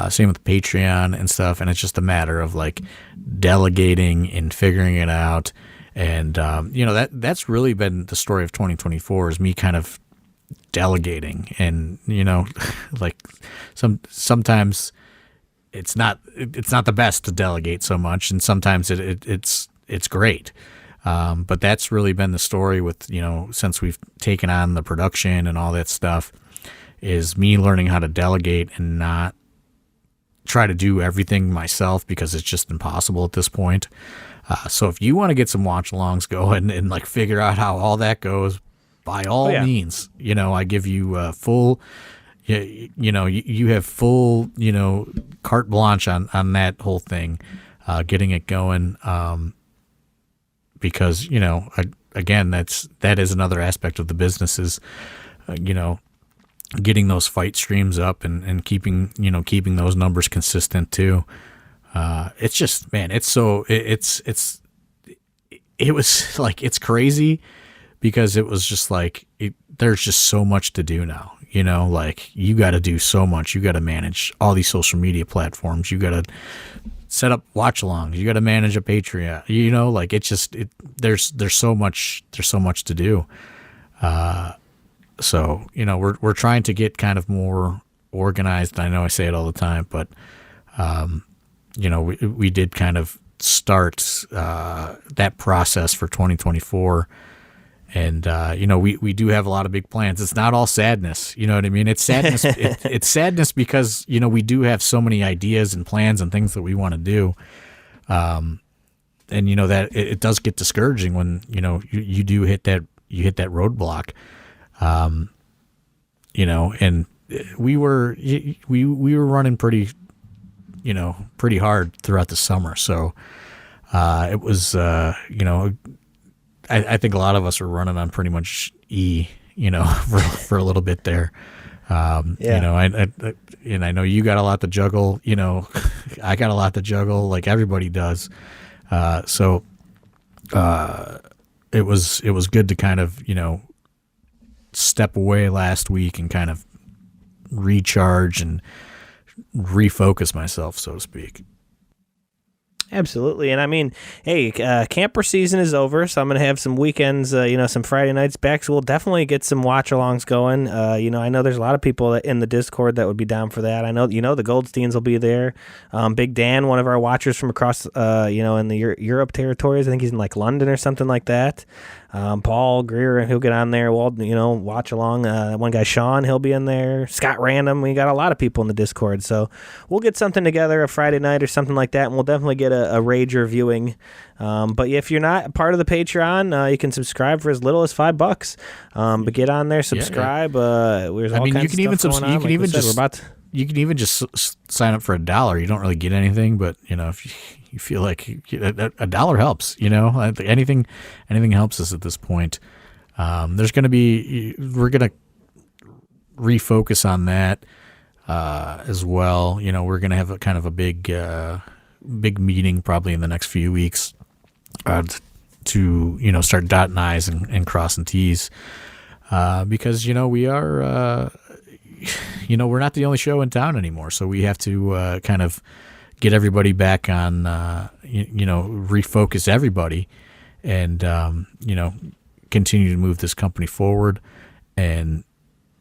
Same with Patreon and stuff, and it's just a matter of like delegating and figuring it out. And that's really been the story of 2024 is me kind of delegating, and like sometimes it's not the best to delegate so much, and sometimes it's great. But that's really been the story with, since we've taken on the production and all that stuff, is me learning how to delegate and not try to do everything myself, because it's just impossible at this point. So if you want to get some watch alongs going and like figure out how all that goes, by all means, I give you full, you have full, carte blanche on that whole thing, getting it going. Because, again, that is another aspect of the business is, getting those fight streams up and keeping those numbers consistent too. It's just, man, it's crazy, because it was just like, there's just so much to do now, like you got to do so much. You got to manage all these social media platforms. You got to set up watch alongs. You got to manage a Patreon, like there's so much to do. So, we're trying to get kind of more organized. I know I say it all the time, but, we did kind of start that process for 2024. And, we do have a lot of big plans. It's not all sadness. You know what I mean? It's sadness. It's sadness because, we do have so many ideas and plans and things that we want to do. And, that it does get discouraging when, you do hit that roadblock. And we were running pretty hard throughout the summer. So, it was, I think a lot of us were running on pretty much E, for a little bit there. And I know you got a lot to juggle, I got a lot to juggle, like everybody does. So it was good to kind of, step away last week and kind of recharge and refocus myself, so to speak. Absolutely. And I mean, hey, camper season is over, so I'm going to have some weekends, some Friday nights back, so we'll definitely get some watch-alongs going. I know there's a lot of people in the Discord that would be down for that. I know, the Goldsteins will be there. Big Dan, one of our watchers from across, in the Europe territories, I think he's in, like, London or something like that. Paul Greer, he'll get on there. We'll, watch along. One guy, Sean, he'll be in there. Scott Random. We got a lot of people in the Discord. So we'll get something together a Friday night or something like that, and we'll definitely get a Rager viewing. But if you're not part of the Patreon, you can subscribe for as little as $5. But get on there, subscribe. There's all kinds of stuff going on. You can even just sign up for $1. You don't really get anything, but if you feel like $1 helps, anything helps us at this point. We're going to refocus on that as well. We're going to have a kind of a big meeting probably in the next few weeks to start dotting I's and crossing T's, because we are we're not the only show in town anymore, so we have to kind of get everybody back on, refocus everybody, and continue to move this company forward. And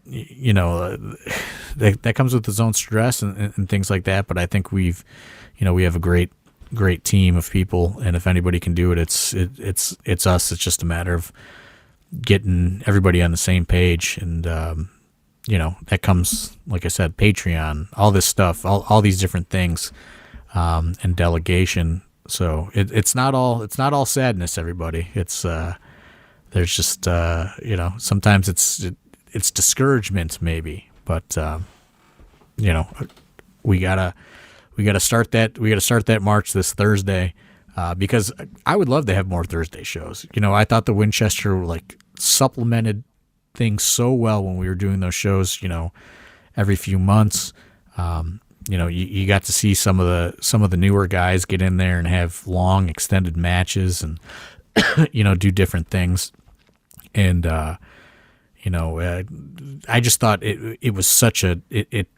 that comes with its own stress and things like that. But I think we have a great team of people, and if anybody can do it, it's us. It's just a matter of getting everybody on the same page, and that comes, like I said, Patreon, all this stuff, all these different things, and delegation. So it's not all sadness, everybody. It's there's just sometimes it's discouragement maybe, but we gotta start that march this Thursday, because I would love to have more Thursday shows. I thought the Winchester supplemented things so well when we were doing those shows, every few months. You got to see some of the newer guys get in there and have long extended matches and do different things. And I just thought it was such it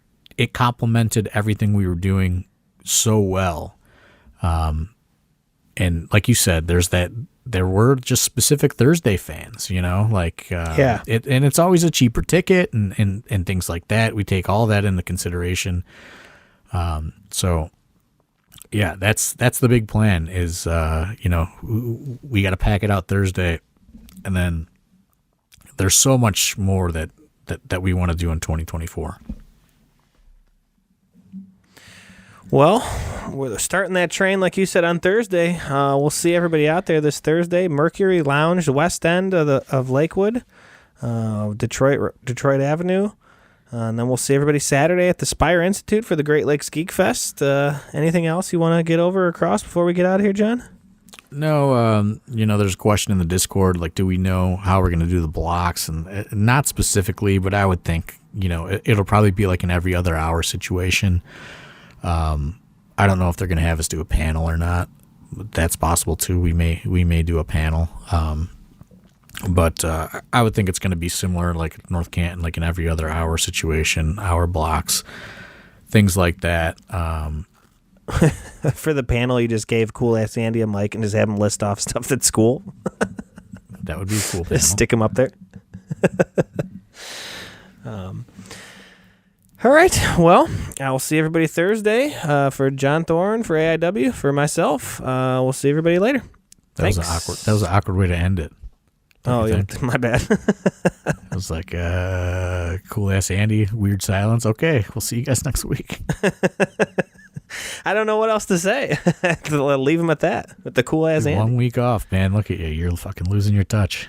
complemented everything we were doing so well. And and like you said, there were just specific Thursday fans, like, and it's always a cheaper ticket and things like that. We take all that into consideration. So yeah, that's the big plan is, we got to pack it out Thursday, and then there's so much more that we want to do in 2024. Well, we're starting that train, like you said, on Thursday. We'll see everybody out there this Thursday. Mercury Lounge, the west end of Lakewood, Detroit Avenue. And then we'll see everybody Saturday at the Spire Institute for the Great Lakes Geek Fest. Anything else you want to get over or across before we get out of here, John? No, there's a question in the Discord, like, do we know how we're going to do the blocks? And not specifically, but I would think, it'll probably be like an every other hour situation. I don't know if they're going to have us do a panel or not. That's possible too. We may do a panel. But I would think it's going to be similar, like North Canton, like an every other hour situation, hour blocks, things like that. For the panel, you just gave Cool Ass Andy a mic and just have him list off stuff that's cool. That would be a cool panel. Stick him up there. All right. Well, I will see everybody Thursday. For John Thorne, for AIW, for myself. We'll see everybody later. Thanks. That was an awkward way to end it. Oh, yeah, my bad. It was like, cool ass Andy, weird silence. Okay, we'll see you guys next week. I don't know what else to say. Leave him at that with the cool ass Andy. 1 week off, man. Look at you. You're fucking losing your touch.